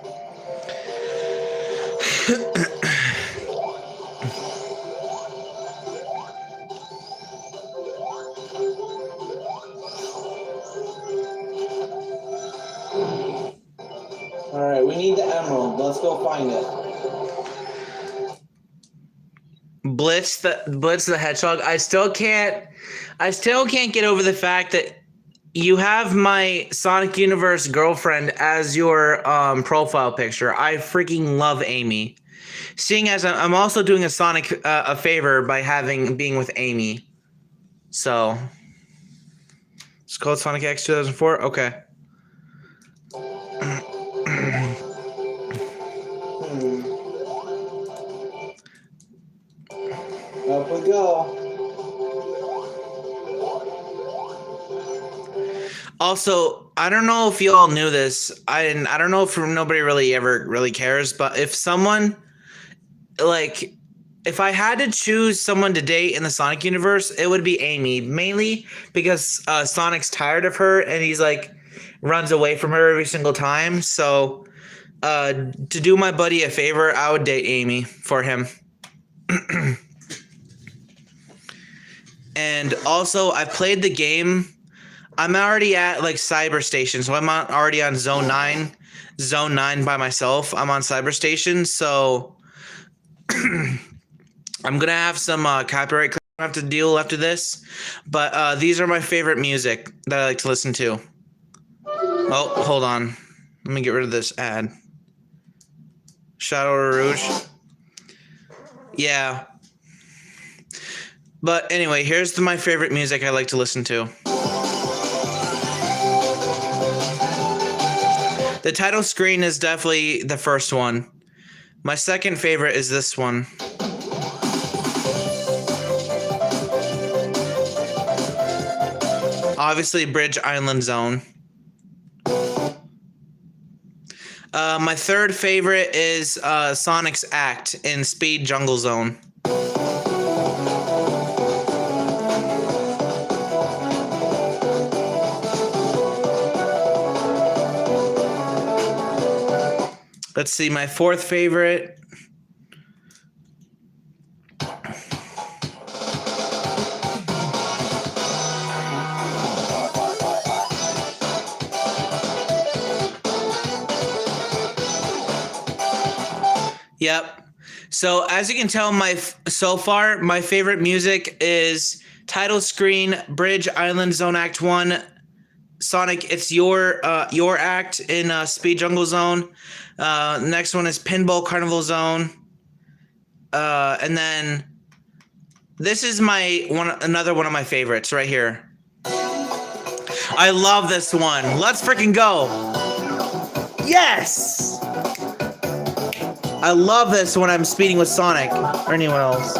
All right, we need the emerald. Let's go find it. Blitz the Hedgehog. I still can't get over the fact that you have my Sonic Universe girlfriend as your profile picture. I freaking love Amy. Seeing as I'm also doing a Sonic a favor by being with Amy. So it's called Sonic X 2004. Okay. Up we go. Also, I don't know if you all knew this. I don't know if nobody really cares, but if someone if I had to choose someone to date in the Sonic universe, it would be Amy, mainly because Sonic's tired of her and he's runs away from her every single time. So, to do my buddy a favor, I would date Amy for him. And also, I played the game. I'm already at Cyber Station, so I'm already on Zone 9. Zone 9 by myself. I'm on Cyber Station, so I'm gonna have some copyright claim I have to deal after this. But these are my favorite music that I like to listen to. Oh, hold on. Let me get rid of this ad. Shadow Rouge. Yeah. But anyway, here's my favorite music I like to listen to. The title screen is definitely the first one. My second favorite is this one. Obviously, Bridge Island Zone. My third favorite is Sonic's act in Speed Jungle Zone. Let's see, my fourth favorite. Yep. So as you can tell, so far my favorite music is title screen, Bridge Island Zone Act 1. Sonic, it's your act in Speed Jungle Zone. Next one is Pinball Carnival Zone. And then this is another one of my favorites right here. I love this one. Let's freaking go. Yes! I love this when I'm speeding with Sonic or anyone else.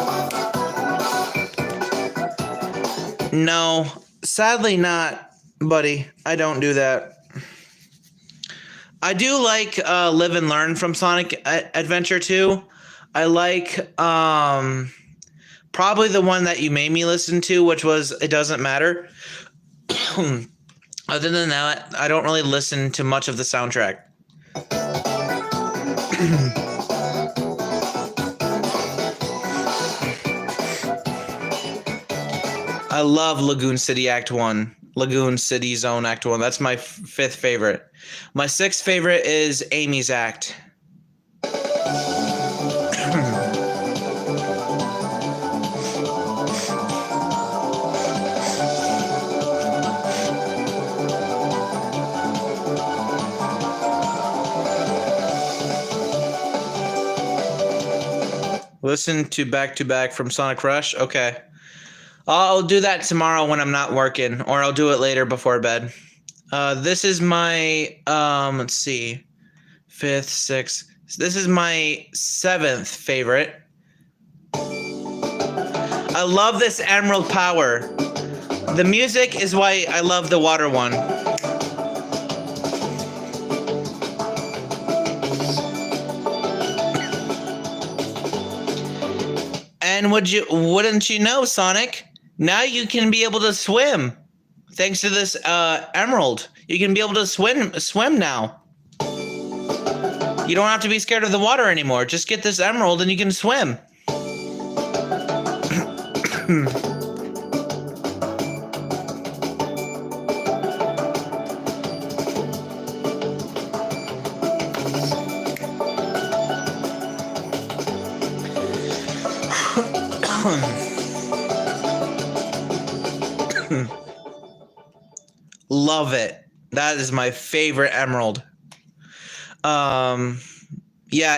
No, sadly not, buddy. I don't do that. I do like Live and Learn from Sonic Adventure 2. I like probably the one that you made me listen to, which was It Doesn't Matter. Other than that, I don't really listen to much of the soundtrack. I love Lagoon City Act 1. Lagoon City Zone Act 1. That's my fifth favorite. My sixth favorite is Amy's Act. Listen to back from Sonic Rush? Okay. I'll do that tomorrow when I'm not working, or I'll do it later before bed. This is my, let's see, fifth, sixth. This is my seventh favorite. I love this Emerald Power. The music is why I love the water one. And wouldn't you know, Sonic? Now you can be able to swim. Thanks to this emerald. You can be able to swim now. You don't have to be scared of the water anymore. Just get this emerald and you can swim. Love it. That is my favorite emerald. Yeah,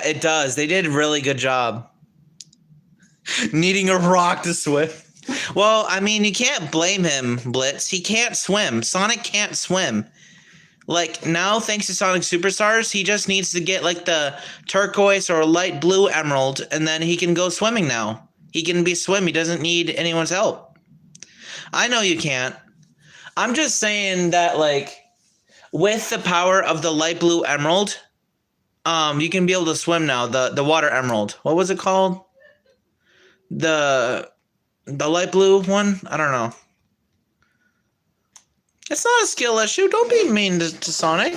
it does. They did a really good job. Needing a rock to swim. Well, I mean, you can't blame him, Blitz. He can't swim. Sonic can't swim. Like, now, thanks to Sonic Superstars, he just needs to get, like, the turquoise or light blue emerald, and then he can go swimming now. He can swim. He doesn't need anyone's help. I know you can't. I'm just saying that, like, with the power of the light blue emerald, you can be able to swim now. The water emerald. What was it called? The light blue one? I don't know. It's not a skill issue. Don't be mean to Sonic.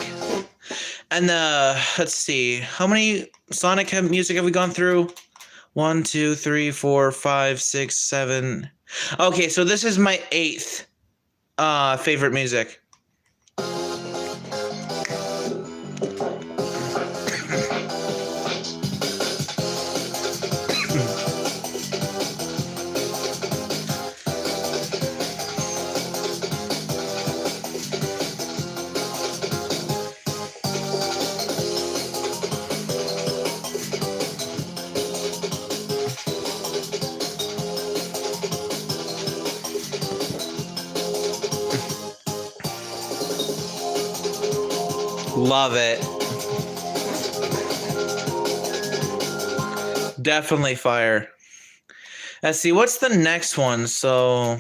And let's see. How many Sonic music have we gone through? 1, 2, 3, 4, 5, 6, 7. Okay, so this is my 8th favorite music. Love it. Definitely fire. Let's see, what's the next one? So,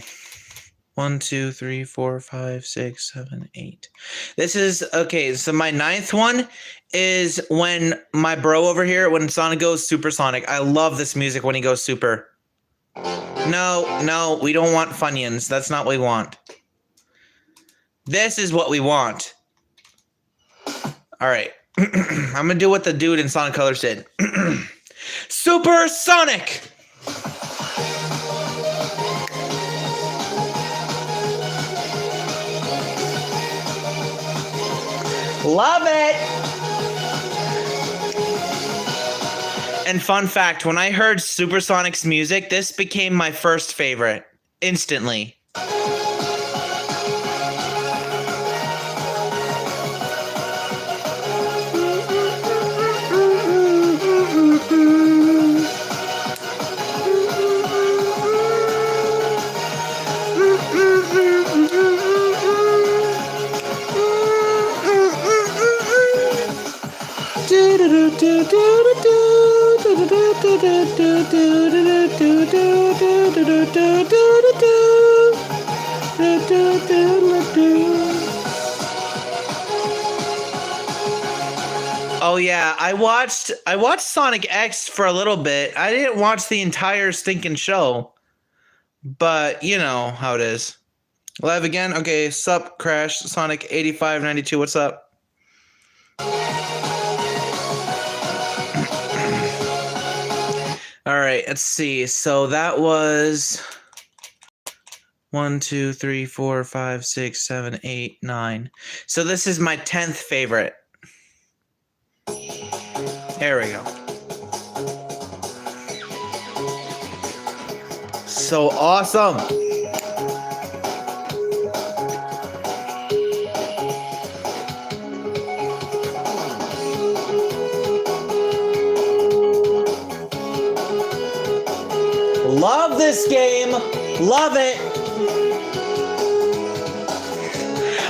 1, 2, 3, 4, 5, 6, 7, 8. This is okay. So my 9th one is when my bro over here, when Sonic goes supersonic. I love this music when he goes super. No, we don't want Funyuns. That's not what we want. This is what we want. All right. I'm gonna do what the dude in Sonic Colors did. Supersonic! Love it! And fun fact, when I heard Supersonic's music, this became my first favorite. Instantly. Oh yeah, I watched Sonic X for a little bit. I didn't watch the entire stinking show. But you know how it is. Live again? Okay, sup, Crash, Sonic 8592, what's up? Alright, let's see. So that was 1, 2, 3, 4, 5, 6, 7, 8, 9. So this is my 10th favorite. There we go. So awesome. Love this game. Love it.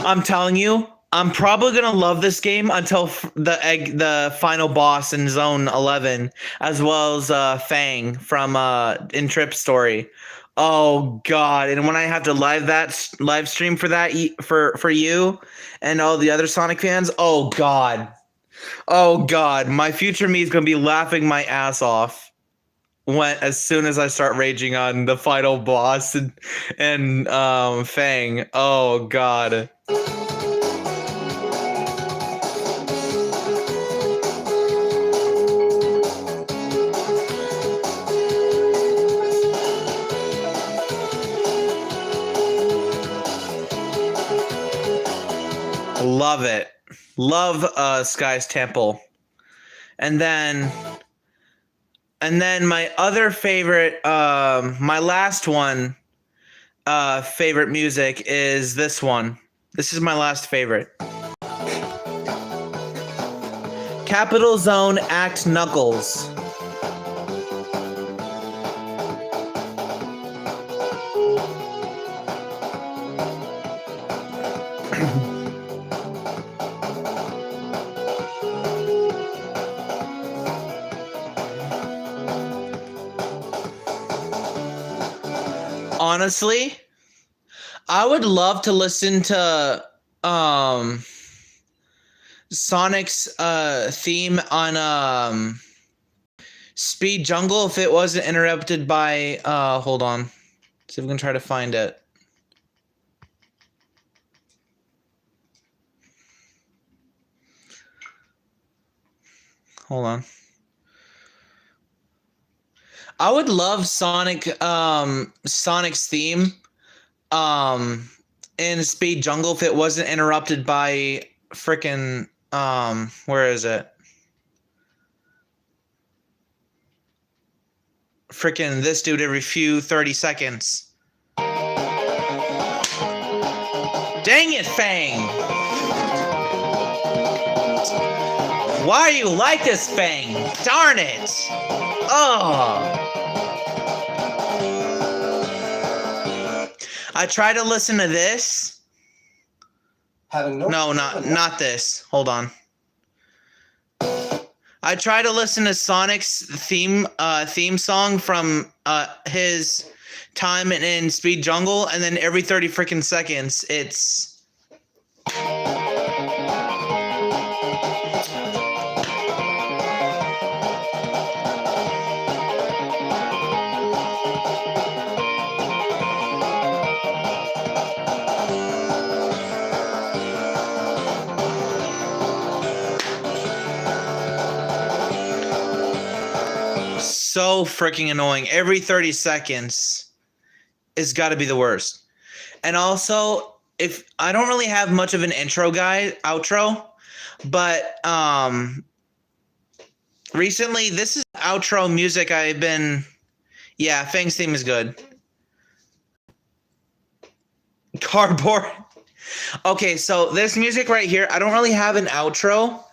I'm telling you, I'm probably gonna love this game until the final boss in Zone 11, as well as Fang from in Trip's story. Oh God! And when I have to live stream for that for you and all the other Sonic fans, oh God, my future me is gonna be laughing my ass off as soon as I start raging on the final boss and Fang. Oh God. Love it. Love Sky's Temple. And then my other favorite, my last one, favorite music is this one. This is my last favorite. Capital Zone Act Knuckles. Honestly, I would love to listen to Sonic's theme on Speed Jungle if it wasn't interrupted by hold on. See if we can try to find it. Hold on. I would love Sonic's theme in Speed Jungle if it wasn't interrupted by frickin' where is it? Frickin' this dude every few 30 seconds. Dang it, Fang! Why are you like this, Fang? Darn it! Oh! I try to listen to this. No, not this. Hold on. I try to listen to Sonic's theme song from his time in Speed Jungle, and then every 30 freaking seconds, it's... so freaking annoying. Every 30 seconds is got to be the worst. And also, if I don't really have much of an outro, but recently this is outro music I've been, yeah, Fang's theme is good. Cardboard. Okay, so this music right here, I don't really have an outro,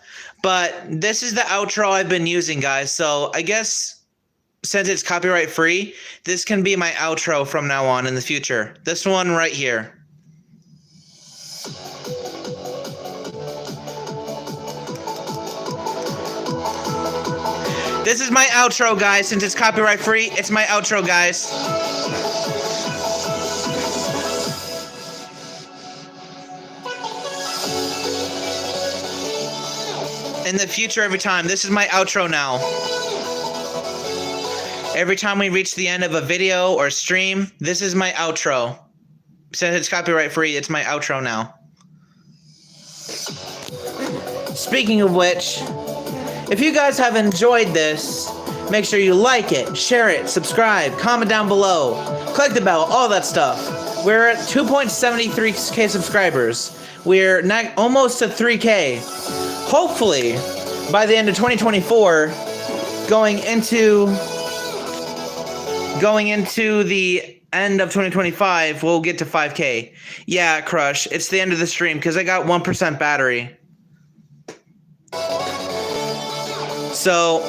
but this is the outro I've been using, guys. So I guess since it's copyright free, this can be my outro from now on in the future. This one right here. This is my outro, guys. Since it's copyright free, it's my outro, guys. In the future, every time. This is my outro now. Every time we reach the end of a video or stream, this is my outro. Since it's copyright free, it's my outro now. Speaking of which, if you guys have enjoyed this, make sure you like it, share it, subscribe, comment down below, click the bell, all that stuff. We're at 2.73k subscribers. We're almost to 3k. Hopefully, by the end of 2024, going into the end of 2025, we'll get to 5k. Yeah, Crush, it's the end of the stream because I got 1% battery. So,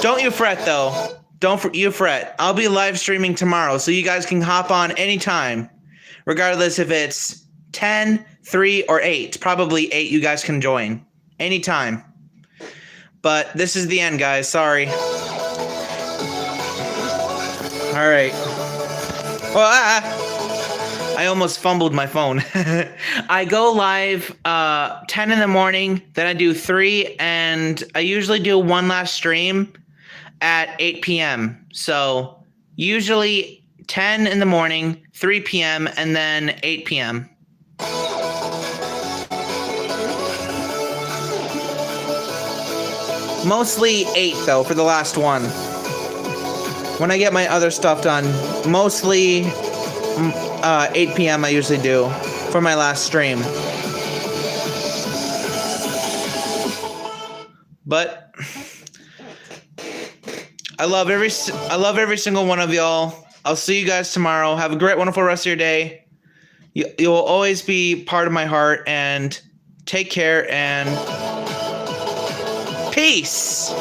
don't you fret though. Don't you fret. I'll be live streaming tomorrow, so you guys can hop on anytime. Regardless if it's 10, 3, or 8. Probably 8 you guys can join. Anytime. But this is the end, guys. Sorry. Alright. Well, I almost fumbled my phone. I go live 10 in the morning, then I do 3, and I usually do one last stream at 8 p.m. So usually 10 in the morning, 3 p.m., and then 8 p.m. Mostly 8, though, for the last one. When I get my other stuff done, mostly 8 p.m. I usually do for my last stream. But I love every single one of y'all. I'll see you guys tomorrow. Have a great, wonderful rest of your day. You'll always be part of my heart, and take care and peace.